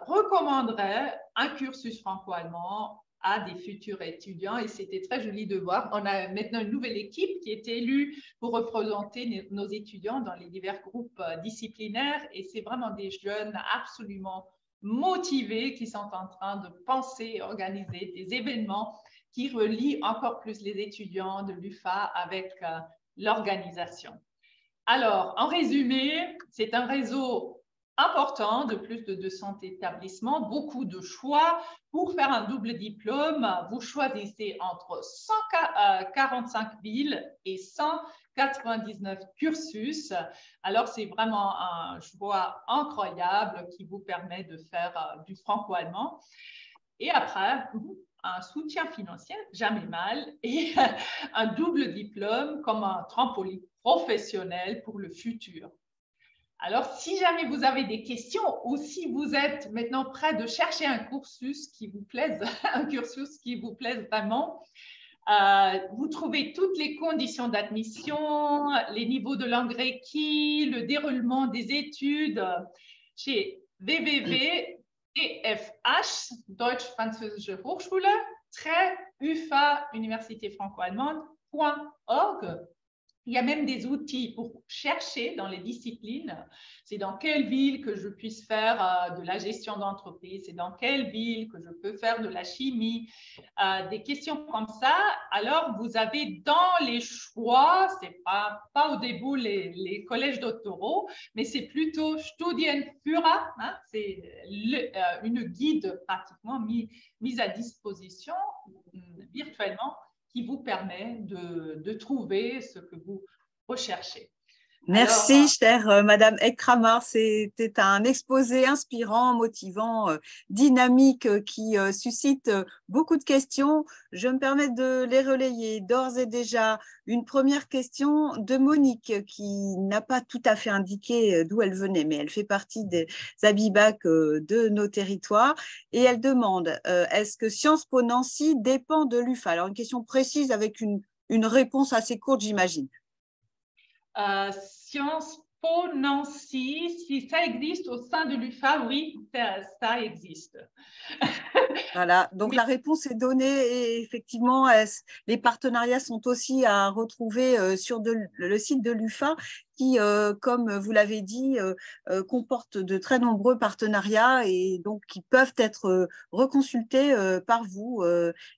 recommanderaient un cursus franco-allemand à des futurs étudiants et c'était très joli de voir. On a maintenant une nouvelle équipe qui est élue pour représenter nos étudiants dans les divers groupes disciplinaires et c'est vraiment des jeunes absolument motivés qui sont en train de penser et organiser des événements qui relient encore plus les étudiants de l'UFA avec l'organisation. Alors, en résumé, c'est un réseau important de plus de 200 établissements, beaucoup de choix. Pour faire un double diplôme, vous choisissez entre 145 villes et 199 cursus. Alors, c'est vraiment un choix incroyable qui vous permet de faire du franco-allemand. Et après, un soutien financier, jamais mal, et un double diplôme comme un trampoline professionnel pour le futur. Alors, si jamais vous avez des questions ou si vous êtes maintenant prêt de chercher un cursus qui vous plaise, un cursus qui vous plaise vraiment, vous trouvez toutes les conditions d'admission, les niveaux de langue requis, le déroulement des études chez www.EFH, Deutsch-Französische Hochschule, UFA, Université franco-allemande.org. Il y a même des outils pour chercher dans les disciplines, c'est dans quelle ville que je puisse faire de la gestion d'entreprise, c'est dans quelle ville que je peux faire de la chimie, des questions comme ça. Alors, vous avez dans les choix, ce n'est pas au début les collèges doctoraux, mais c'est plutôt Studienführer, hein, c'est une guide pratiquement mise à disposition virtuellement qui vous permet de trouver ce que vous recherchez. Merci, Alors, chère Madame Ekramar. C'était un exposé inspirant, motivant, dynamique qui suscite beaucoup de questions. Je me permets de les relayer. D'ores et déjà, une première question de Monique qui n'a pas tout à fait indiqué d'où elle venait, mais elle fait partie des Abibac de nos territoires. Et elle demande, est-ce que Sciences Po Nancy dépend de l'UFA? Alors, une question précise avec une réponse assez courte, j'imagine. Sciences Po Nancy, si ça existe au sein de l'UFA, oui, ça existe. Voilà, donc la réponse est donnée et effectivement, les partenariats sont aussi à retrouver sur le site de l'UFA qui, comme vous l'avez dit, comporte de très nombreux partenariats et donc qui peuvent être reconsultés par vous,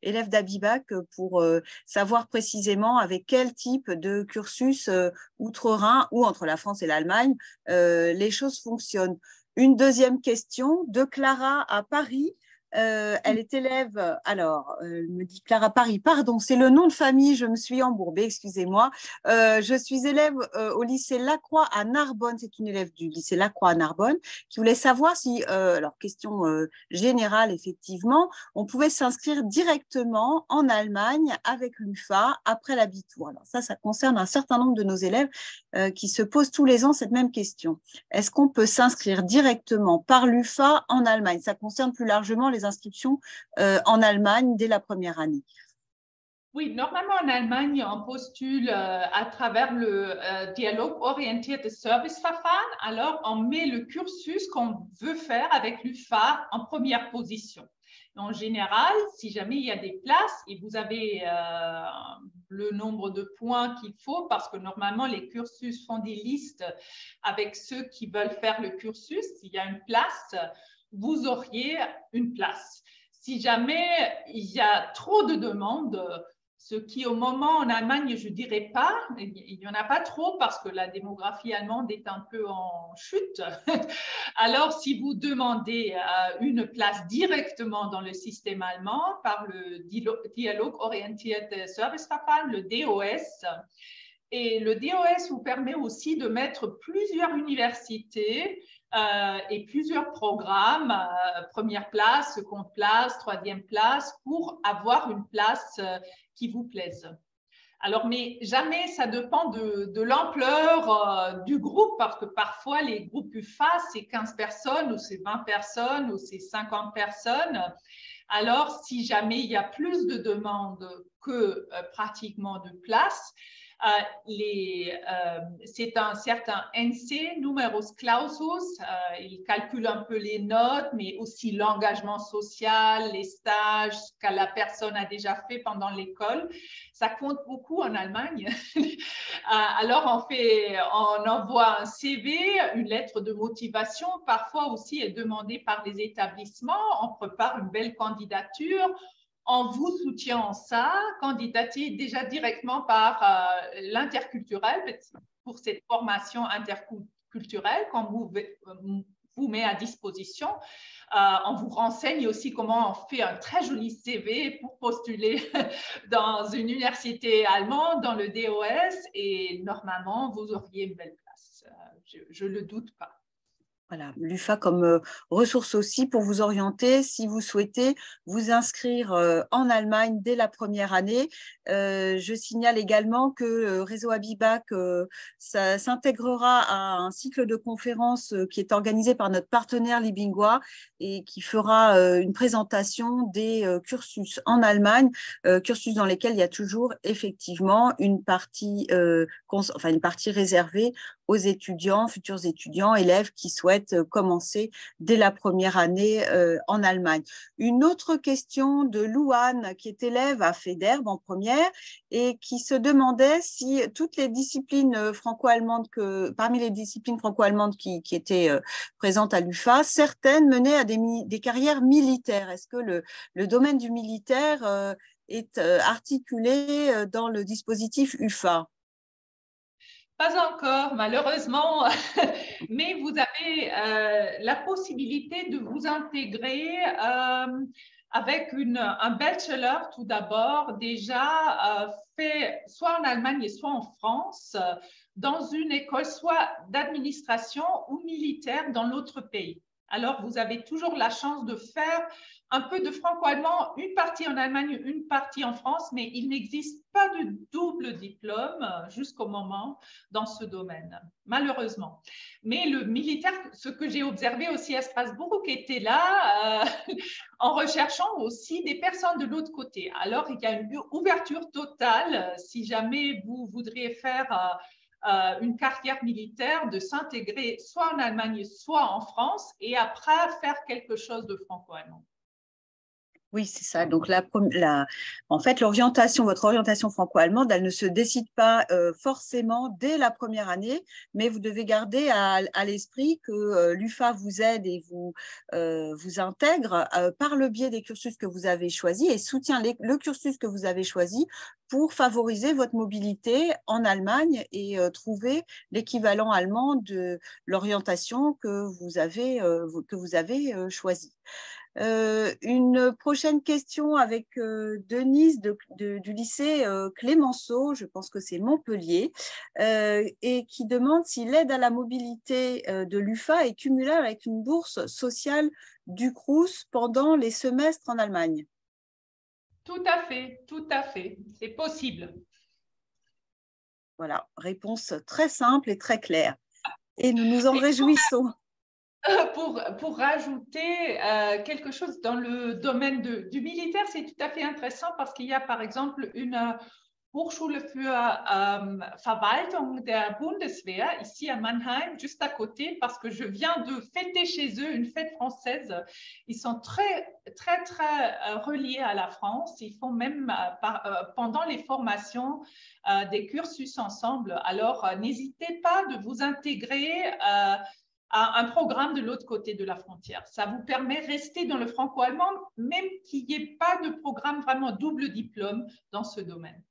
élèves d'Abibac, pour savoir précisément avec quel type de cursus outre-Rhin ou entre la France et l'Allemagne les choses fonctionnent. Une deuxième question de Clara à Paris. Elle est élève, alors, me dit Clara Paris, pardon, c'est le nom de famille, je me suis embourbée, excusez-moi. Je suis élève au lycée Lacroix à Narbonne, c'est une élève du lycée Lacroix à Narbonne, qui voulait savoir si, alors question générale, effectivement, on pouvait s'inscrire directement en Allemagne avec l'UFA après l'abitur. Alors ça concerne un certain nombre de nos élèves qui se posent tous les ans cette même question. Est-ce qu'on peut s'inscrire directement par l'UFA en Allemagne? Ça concerne plus largement les inscriptions en Allemagne dès la première année. Oui, normalement en Allemagne, on postule à travers le dialogue-orientierte Serviceverfahren. Alors, on met le cursus qu'on veut faire avec l'UFA en première position. En général, si jamais il y a des places et vous avez le nombre de points qu'il faut, parce que normalement, les cursus font des listes avec ceux qui veulent faire le cursus. S'il y a une place, vous auriez une place. Si jamais il y a trop de demandes, ce qui au moment en Allemagne, je ne dirais pas, il n'y en a pas trop parce que la démographie allemande est un peu en chute. Alors, si vous demandez une place directement dans le système allemand par le Dialog-Orientierte Serviceverfahren, le DOS, et le DOS vous permet aussi de mettre plusieurs universités et plusieurs programmes, première place, seconde place, troisième place, pour avoir une place qui vous plaise. Alors, mais jamais ça dépend de l'ampleur du groupe, parce que parfois les groupes UFA, c'est 15 personnes, ou c'est 20 personnes, ou c'est 50 personnes. Alors, si jamais il y a plus de demandes que pratiquement de places, c'est un certain NC, numerus clausus, il calcule un peu les notes, mais aussi l'engagement social, les stages, ce que la personne a déjà fait pendant l'école. Ça compte beaucoup en Allemagne. Alors, on envoie un CV, une lettre de motivation, parfois aussi est demandée par les établissements, on prépare une belle candidature. On vous soutient en ça, candidatez déjà directement par l'interculturel pour cette formation interculturelle qu'on vous met à disposition. On vous renseigne aussi comment on fait un très joli CV pour postuler dans une université allemande, dans le DOS, et normalement, vous auriez une belle place. Je ne le doute pas. Voilà, l'UFA comme ressource aussi pour vous orienter si vous souhaitez vous inscrire en Allemagne dès la première année. Je signale également que le réseau Abibac s'intégrera à un cycle de conférences qui est organisé par notre partenaire Libingua et qui fera une présentation des cursus en Allemagne, cursus dans lesquels il y a toujours effectivement une partie réservée aux étudiants, futurs étudiants, élèves qui souhaitent commencer dès la première année en Allemagne. Une autre question de Louane, qui est élève à FEDERB en première et qui se demandait si toutes les disciplines franco-allemandes, parmi les disciplines franco-allemandes qui étaient présentes à l'UFA, certaines menaient à des carrières militaires. Est-ce que le domaine du militaire est articulé dans le dispositif UFA? Pas encore, malheureusement, mais vous avez la possibilité de vous intégrer avec un bachelor tout d'abord, déjà fait soit en Allemagne et soit en France, dans une école soit d'administration ou militaire dans l'autre pays. Alors, vous avez toujours la chance de faire un peu de franco-allemand, une partie en Allemagne, une partie en France, mais il n'existe pas de double diplôme jusqu'au moment dans ce domaine, malheureusement. Mais le militaire, ce que j'ai observé aussi à Strasbourg, qui était là en recherchant aussi des personnes de l'autre côté. Alors, il y a une ouverture totale si jamais vous voudriez faire une carrière militaire, de s'intégrer soit en Allemagne, soit en France, et après faire quelque chose de franco-allemand. Oui, c'est ça. Donc, en fait, votre orientation franco-allemande, elle ne se décide pas forcément dès la première année, mais vous devez garder à l'esprit que l'UFA vous aide et vous intègre par le biais des cursus que vous avez choisis et soutient le cursus que vous avez choisi pour favoriser votre mobilité en Allemagne et trouver l'équivalent allemand de l'orientation que vous avez choisie. Une prochaine question avec Denise du lycée Clémenceau, je pense que c'est Montpellier, et qui demande si l'aide à la mobilité de l'UFA est cumulable avec une bourse sociale du Crous pendant les semestres en Allemagne. Tout à fait, c'est possible. Voilà, réponse très simple et très claire. Et nous nous en réjouissons. Pour rajouter quelque chose dans le domaine du militaire, c'est tout à fait intéressant parce qu'il y a par exemple une Hochschule für Verwaltung der Bundeswehr ici à Mannheim, juste à côté, parce que je viens de fêter chez eux une fête française. Ils sont très reliés à la France. Ils font même pendant les formations des cursus ensemble. Alors, n'hésitez pas de vous intégrer à un programme de l'autre côté de la frontière. Ça vous permet de rester dans le franco-allemand, même qu'il n'y ait pas de programme vraiment double diplôme dans ce domaine.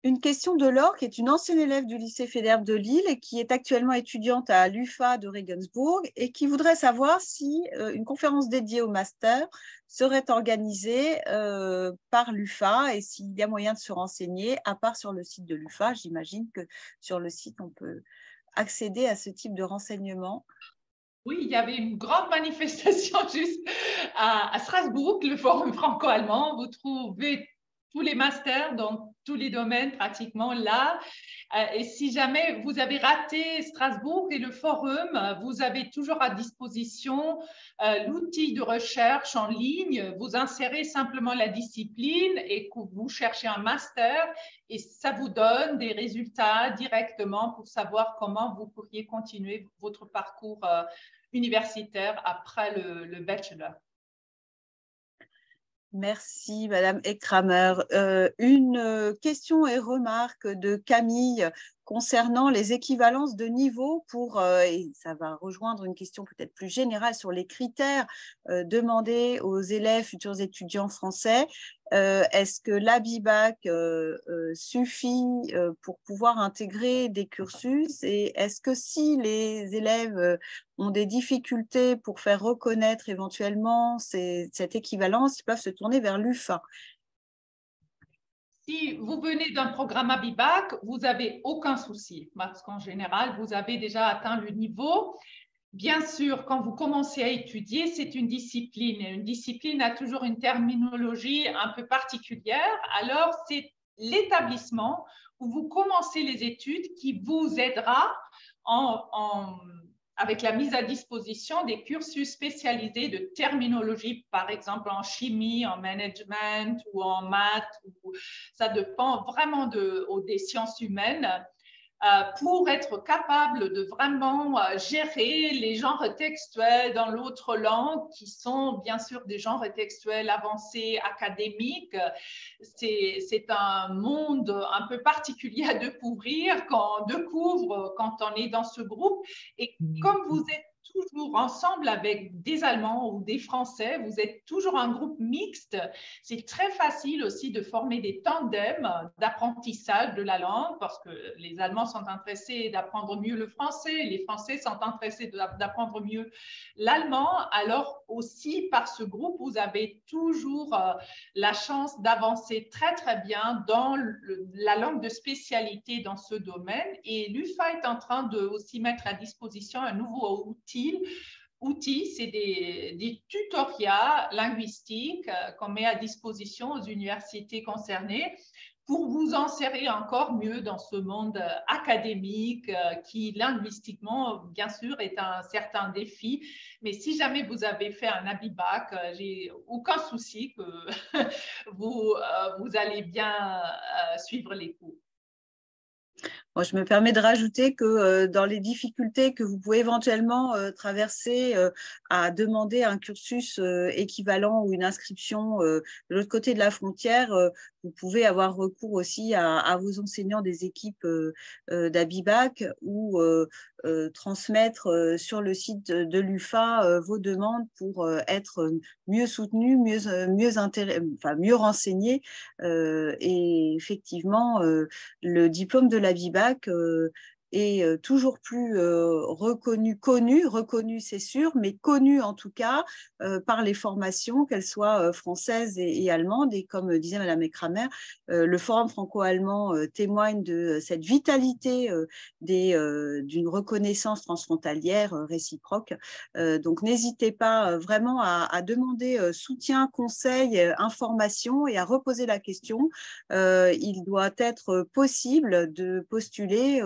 Une question de Laure, qui est une ancienne élève du lycée FEDERB de Lille et qui est actuellement étudiante à l'UFA de Regensburg et qui voudrait savoir si une conférence dédiée au master serait organisée par l'UFA et s'il y a moyen de se renseigner, à part sur le site de l'UFA. J'imagine que sur le site, on peut accéder à ce type de renseignements. Oui, il y avait une grande manifestation juste à Strasbourg, le Forum franco-allemand. Vous trouvez tous les masters dans tous les domaines pratiquement là. Et si jamais vous avez raté Strasbourg et le forum, vous avez toujours à disposition l'outil de recherche en ligne. Vous insérez simplement la discipline et que vous cherchez un master et ça vous donne des résultats directement pour savoir comment vous pourriez continuer votre parcours universitaire après le bachelor. Merci, Madame Ekramer. Une question et remarque de Camille concernant les équivalences de niveau et ça va rejoindre une question peut-être plus générale sur les critères demandés aux élèves, futurs étudiants français. Est-ce que l'ABIBAC suffit pour pouvoir intégrer des cursus et est-ce que si les élèves ont des difficultés pour faire reconnaître éventuellement cette équivalence, ils peuvent se tourner vers l'UFA? Si vous venez d'un programme ABIBAC, vous n'avez aucun souci parce qu'en général, vous avez déjà atteint le niveau. Bien sûr, quand vous commencez à étudier, c'est une discipline. Une discipline a toujours une terminologie un peu particulière. Alors, c'est l'établissement où vous commencez les études qui vous aidera avec la mise à disposition des cursus spécialisés de terminologie, par exemple en chimie, en management ou en maths. Ça dépend vraiment des sciences humaines. pour être capable de vraiment gérer les genres textuels dans l'autre langue, qui sont bien sûr des genres textuels avancés, académiques. C'est un monde un peu particulier à découvrir quand on découvre quand on est dans ce groupe. Et comme vous êtes toujours ensemble avec des Allemands ou des Français, vous êtes toujours un groupe mixte, c'est très facile aussi de former des tandems d'apprentissage de la langue, parce que les Allemands sont intéressés d'apprendre mieux le français, les Français sont intéressés d'apprendre mieux l'allemand. Alors aussi, par ce groupe, vous avez toujours la chance d'avancer très, très bien dans la langue de spécialité dans ce domaine. Et l'UFA est en train de aussi mettre à disposition un nouveau outil, c'est des tutoriels linguistiques qu'on met à disposition aux universités concernées pour vous insérer encore mieux dans ce monde académique qui, linguistiquement, bien sûr, est un certain défi. Mais si jamais vous avez fait un Abibac, j'ai aucun souci que vous allez bien suivre les cours. Bon, je me permets de rajouter que dans les difficultés que vous pouvez éventuellement traverser à demander un cursus équivalent ou une inscription de l'autre côté de la frontière, vous pouvez avoir recours aussi à vos enseignants des équipes d'Abibac ou transmettre sur le site de l'UFA vos demandes pour être mieux soutenus, mieux renseignés. Et effectivement, le diplôme de l'Abibac est toujours plus reconnu c'est sûr, mais connu en tout cas par les formations, qu'elles soient françaises et allemandes. Et comme disait Madame Ekramer, le Forum franco-allemand témoigne de cette vitalité d'une reconnaissance transfrontalière réciproque. Donc n'hésitez pas vraiment à demander soutien, conseil, information et à reposer la question. Il doit être possible de postuler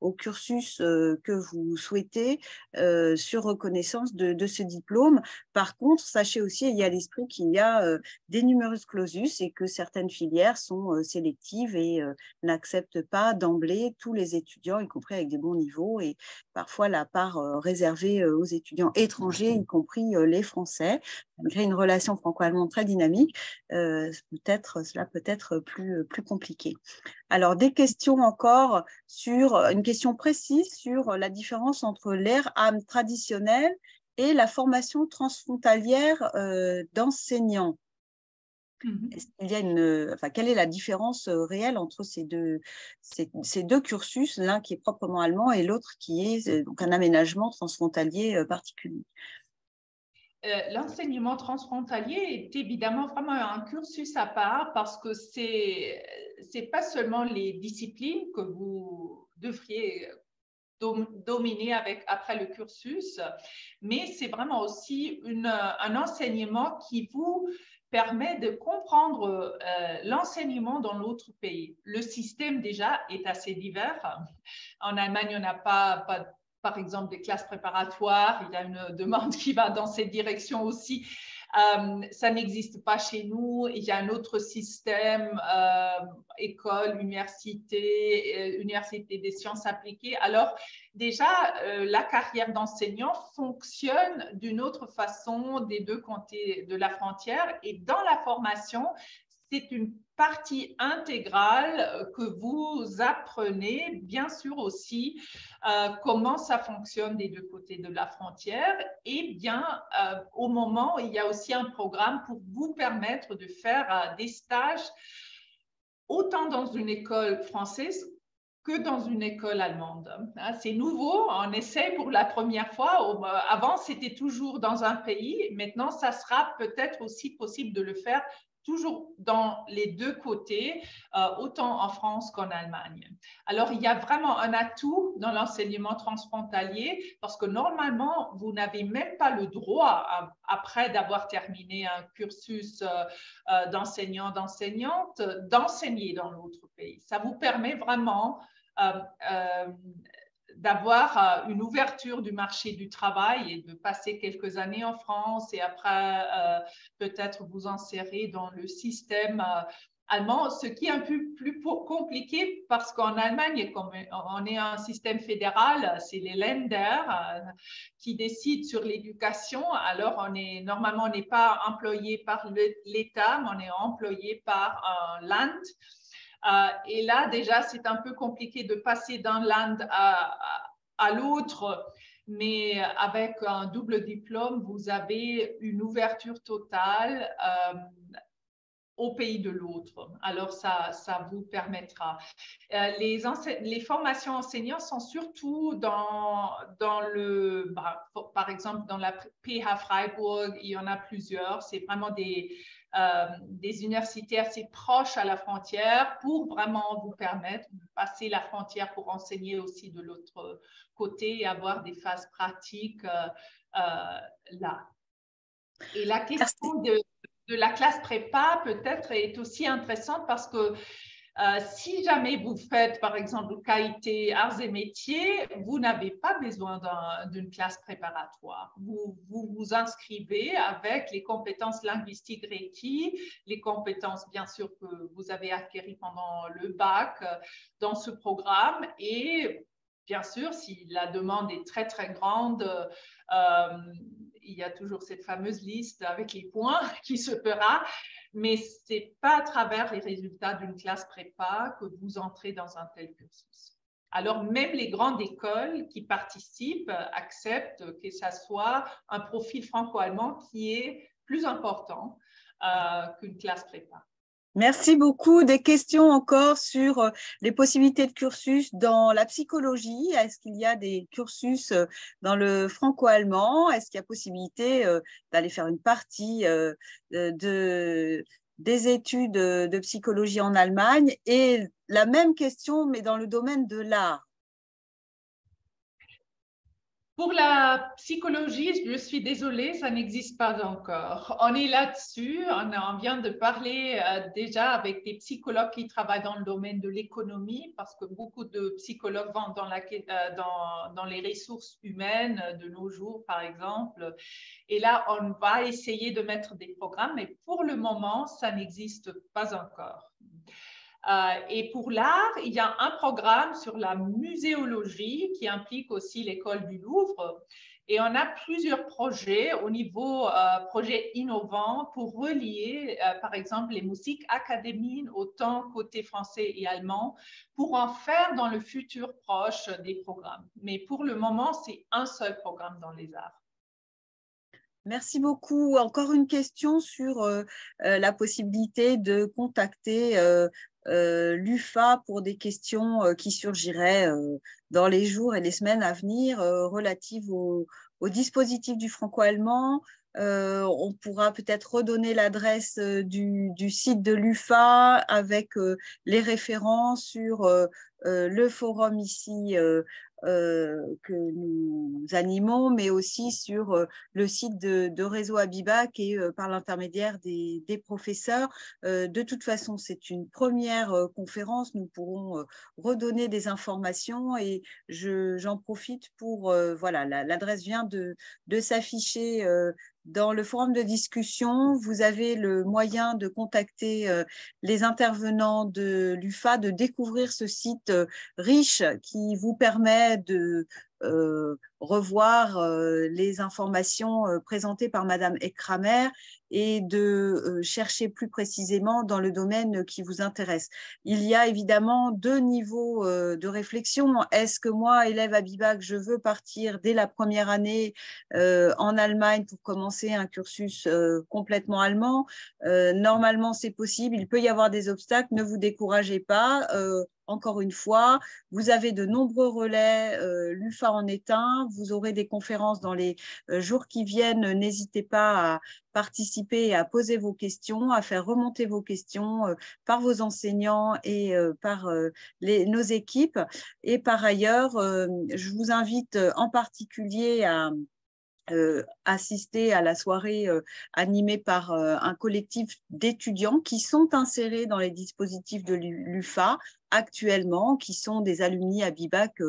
au cursus que vous souhaitez sur reconnaissance de ce diplôme. Par contre, sachez aussi, ayez à l'esprit qu'il y a des numerus clausus et que certaines filières sont sélectives et n'acceptent pas d'emblée tous les étudiants, y compris avec des bons niveaux, et parfois la part réservée aux étudiants étrangers, y compris les Français, malgré une relation franco-allemande très dynamique, cela peut être plus compliqué. Alors, des questions encore une question précise sur la différence entre l'ERAM traditionnel et la formation transfrontalière d'enseignants. Est-ce qu'il y a quelle est la différence réelle entre ces deux cursus, l'un qui est proprement allemand et l'autre qui est donc un aménagement transfrontalier particulier? L'enseignement transfrontalier est évidemment vraiment un cursus à part, parce que c'est pas seulement les disciplines que vous devriez dominer après le cursus, mais c'est vraiment aussi un enseignement qui vous permet de comprendre l'enseignement dans l'autre pays. Le système déjà est assez divers. En Allemagne, on n'a pas par exemple des classes préparatoires, il y a une demande qui va dans cette direction aussi. Ça n'existe pas chez nous. Il y a un autre système, école, université des sciences appliquées. Alors déjà, la carrière d'enseignant fonctionne d'une autre façon des deux côtés de la frontière, et dans la formation, c'est une partie intégrale que vous apprenez, bien sûr aussi, comment ça fonctionne des deux côtés de la frontière. Et bien, au moment, il y a aussi un programme pour vous permettre de faire des stages autant dans une école française que dans une école allemande. C'est nouveau, on essaie pour la première fois. Avant, c'était toujours dans un pays. Maintenant, ça sera peut-être aussi possible de le faire toujours dans les deux côtés, autant en France qu'en Allemagne. Alors, il y a vraiment un atout dans l'enseignement transfrontalier, parce que normalement, vous n'avez même pas le droit, après d'avoir terminé un cursus d'enseignant, d'enseignante, d'enseigner dans l'autre pays. Ça vous permet vraiment d'avoir une ouverture du marché du travail et de passer quelques années en France, et après peut-être vous insérer dans le système allemand, ce qui est un peu plus compliqué parce qu'en Allemagne, comme on est un système fédéral, c'est les Länder qui décident sur l'éducation. Alors, normalement, on n'est pas employé par l'État, mais on est employé par un Land. Et là, déjà, c'est un peu compliqué de passer d'un Land à l'autre. Mais avec un double diplôme, vous avez une ouverture totale au pays de l'autre. Alors, ça vous permettra. Les formations enseignants sont surtout dans le, par exemple, dans la PH Freiburg, il y en a plusieurs. C'est vraiment des universités assez proches à la frontière pour vraiment vous permettre de passer la frontière pour enseigner aussi de l'autre côté et avoir des phases pratiques là. Et la question de la classe prépa peut-être est aussi intéressante parce que si jamais vous faites, par exemple, KIT, arts et métiers, vous n'avez pas besoin d'une classe préparatoire. Vous vous inscrivez avec les compétences linguistiques requises, les compétences, bien sûr, que vous avez acquises pendant le bac dans ce programme. Et bien sûr, si la demande est très, très grande, il y a toujours cette fameuse liste avec les points qui se fera. Mais ce n'est pas à travers les résultats d'une classe prépa que vous entrez dans un tel cursus. Alors, même les grandes écoles qui participent acceptent que ça soit un profil franco-allemand qui est plus important qu'une classe prépa. Merci beaucoup. Des questions encore sur les possibilités de cursus dans la psychologie. Est-ce qu'il y a des cursus dans le franco-allemand? Est-ce qu'il y a possibilité d'aller faire une partie des études de psychologie en Allemagne? Et la même question, mais dans le domaine de l'art. Pour la psychologie, je suis désolée, ça n'existe pas encore. On est là-dessus, on vient de parler déjà avec des psychologues qui travaillent dans le domaine de l'économie, parce que beaucoup de psychologues vont dans les ressources humaines de nos jours, par exemple. Et là, on va essayer de mettre des programmes, mais pour le moment, ça n'existe pas encore. Et pour l'art, il y a un programme sur la muséologie qui implique aussi l'école du Louvre. Et on a plusieurs projets au niveau projets innovants pour relier, par exemple, les musiques académiques autant côté français et allemand pour en faire dans le futur proche des programmes. Mais pour le moment, c'est un seul programme dans les arts. Merci beaucoup. Encore une question sur la possibilité de contacter l'UFA pour des questions qui surgiraient dans les jours et les semaines à venir relatives au dispositif du franco-allemand. On pourra peut-être redonner l'adresse du site de l'UFA avec les références sur le forum ici que nous animons, mais aussi sur le site de Réseau Abibac et par l'intermédiaire des professeurs. De toute façon, c'est une première conférence. Nous pourrons redonner des informations et j'en profite pour, voilà, l'adresse vient de s'afficher dans le forum de discussion. Vous avez le moyen de contacter les intervenants de l'UFA, de découvrir ce site riche qui vous permet de revoir les informations présentées par Madame Ekramer et de chercher plus précisément dans le domaine qui vous intéresse. Il y a évidemment deux niveaux de réflexion. Est-ce que moi, élève à Bibac, je veux partir dès la première année en Allemagne pour commencer un cursus complètement allemand? Normalement, c'est possible. Il peut y avoir des obstacles. Ne vous découragez pas. Encore une fois, vous avez de nombreux relais, l'UFA en est un, vous aurez des conférences dans les jours qui viennent, n'hésitez pas à participer et à poser vos questions, à faire remonter vos questions par vos enseignants et par nos équipes. Et par ailleurs, je vous invite en particulier à assister à la soirée animée par un collectif d'étudiants qui sont insérés dans les dispositifs de l'UFA actuellement, qui sont des alumni à Bibac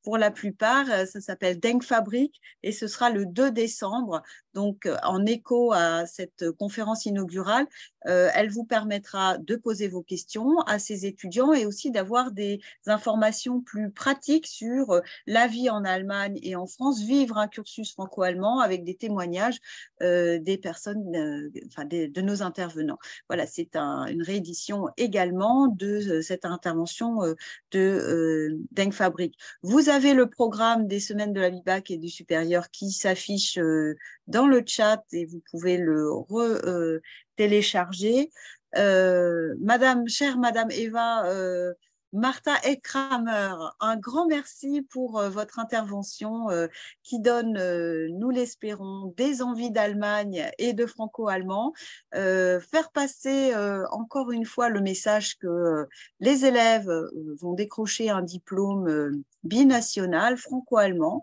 pour la plupart. Ça s'appelle Denkfabrik et ce sera le 2 décembre. Donc, en écho à cette conférence inaugurale, elle vous permettra de poser vos questions à ces étudiants et aussi d'avoir des informations plus pratiques sur la vie en Allemagne et en France, vivre un cursus franco-allemand avec des témoignages des personnes, de nos intervenants. Voilà, c'est une réédition également de cette intervention de Denkfabrik. Vous avez le programme des semaines de la BIBAC et du supérieur qui s'affiche dans le chat et vous pouvez le télécharger. Chère Madame Eva, Martha Eckrammer, un grand merci pour votre intervention qui donne, nous l'espérons, des envies d'Allemagne et de franco-allemand. Faire passer encore une fois le message que les élèves vont décrocher un diplôme binational franco-allemand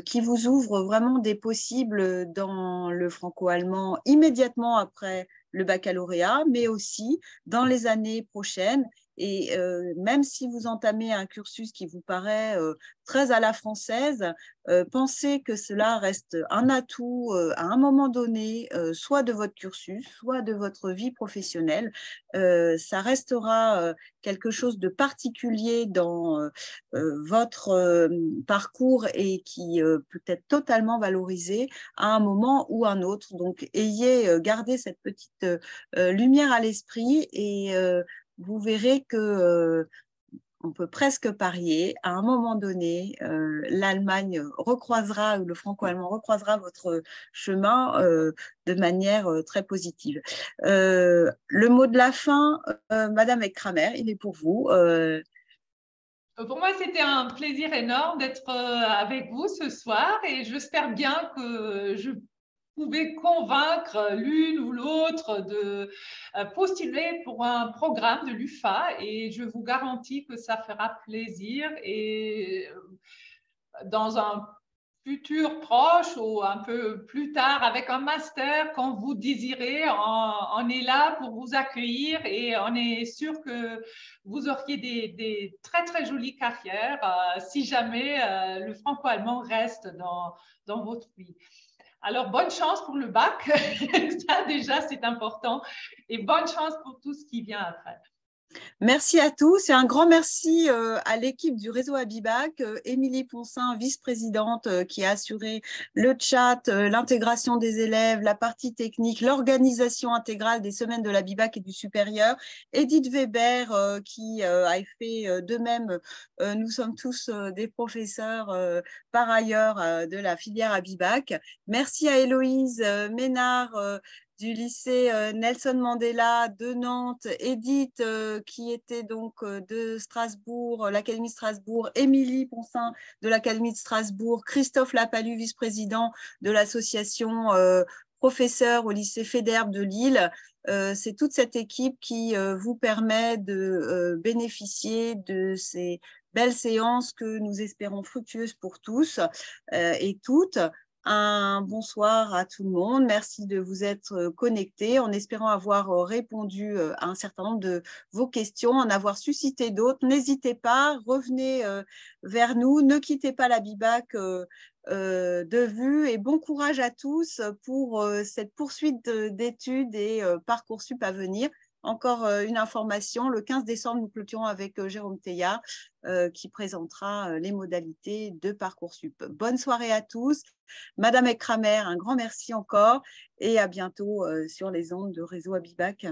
qui vous ouvre vraiment des possibles dans le franco-allemand immédiatement après le baccalauréat, mais aussi dans les années prochaines. Et même si vous entamez un cursus qui vous paraît très à la française, pensez que cela reste un atout à un moment donné, soit de votre cursus, soit de votre vie professionnelle. Ça restera quelque chose de particulier dans votre parcours et qui peut être totalement valorisé à un moment ou un autre. Donc, gardez cette petite lumière à l'esprit et vous verrez que on peut presque parier, à un moment donné, l'Allemagne recroisera, ou le franco-allemand recroisera votre chemin de manière très positive. Le mot de la fin, Madame Eckrammer, il est pour vous. Pour moi, c'était un plaisir énorme d'être avec vous ce soir et j'espère bien que je pouvez convaincre l'une ou l'autre de postuler pour un programme de l'UFA et je vous garantis que ça fera plaisir et dans un futur proche ou un peu plus tard avec un master, quand vous désirez, on est là pour vous accueillir et on est sûr que vous auriez des très très jolies carrières si jamais le franco-allemand reste dans votre vie. Alors, bonne chance pour le bac, ça déjà c'est important, et bonne chance pour tout ce qui vient après. Merci à tous et un grand merci à l'équipe du réseau Abibac, Émilie Poncin, vice-présidente, qui a assuré le chat, l'intégration des élèves, la partie technique, l'organisation intégrale des semaines de l'Abibac et du supérieur, Edith Weber qui a fait de même. Nous sommes tous des professeurs par ailleurs de la filière Abibac. Merci à Héloïse Ménard, du lycée Nelson Mandela de Nantes, Edith qui était donc de Strasbourg, l'Académie de Strasbourg, Émilie Poncin de l'Académie de Strasbourg, Christophe Lapalu, vice-président de l'association professeur au lycée Fédère de Lille. C'est toute cette équipe qui vous permet de bénéficier de ces belles séances que nous espérons fructueuses pour tous et toutes. Un bonsoir à tout le monde. Merci de vous être connectés en espérant avoir répondu à un certain nombre de vos questions, en avoir suscité d'autres. N'hésitez pas, revenez vers nous, ne quittez pas l'Abibac de vue et bon courage à tous pour cette poursuite d'études et Parcoursup à venir. Encore une information, le 15 décembre, nous clôturons avec Jérôme Teilhard qui présentera les modalités de Parcoursup. Bonne soirée à tous. Madame Eckrammer, un grand merci encore et à bientôt sur les ondes de Réseau Abibac.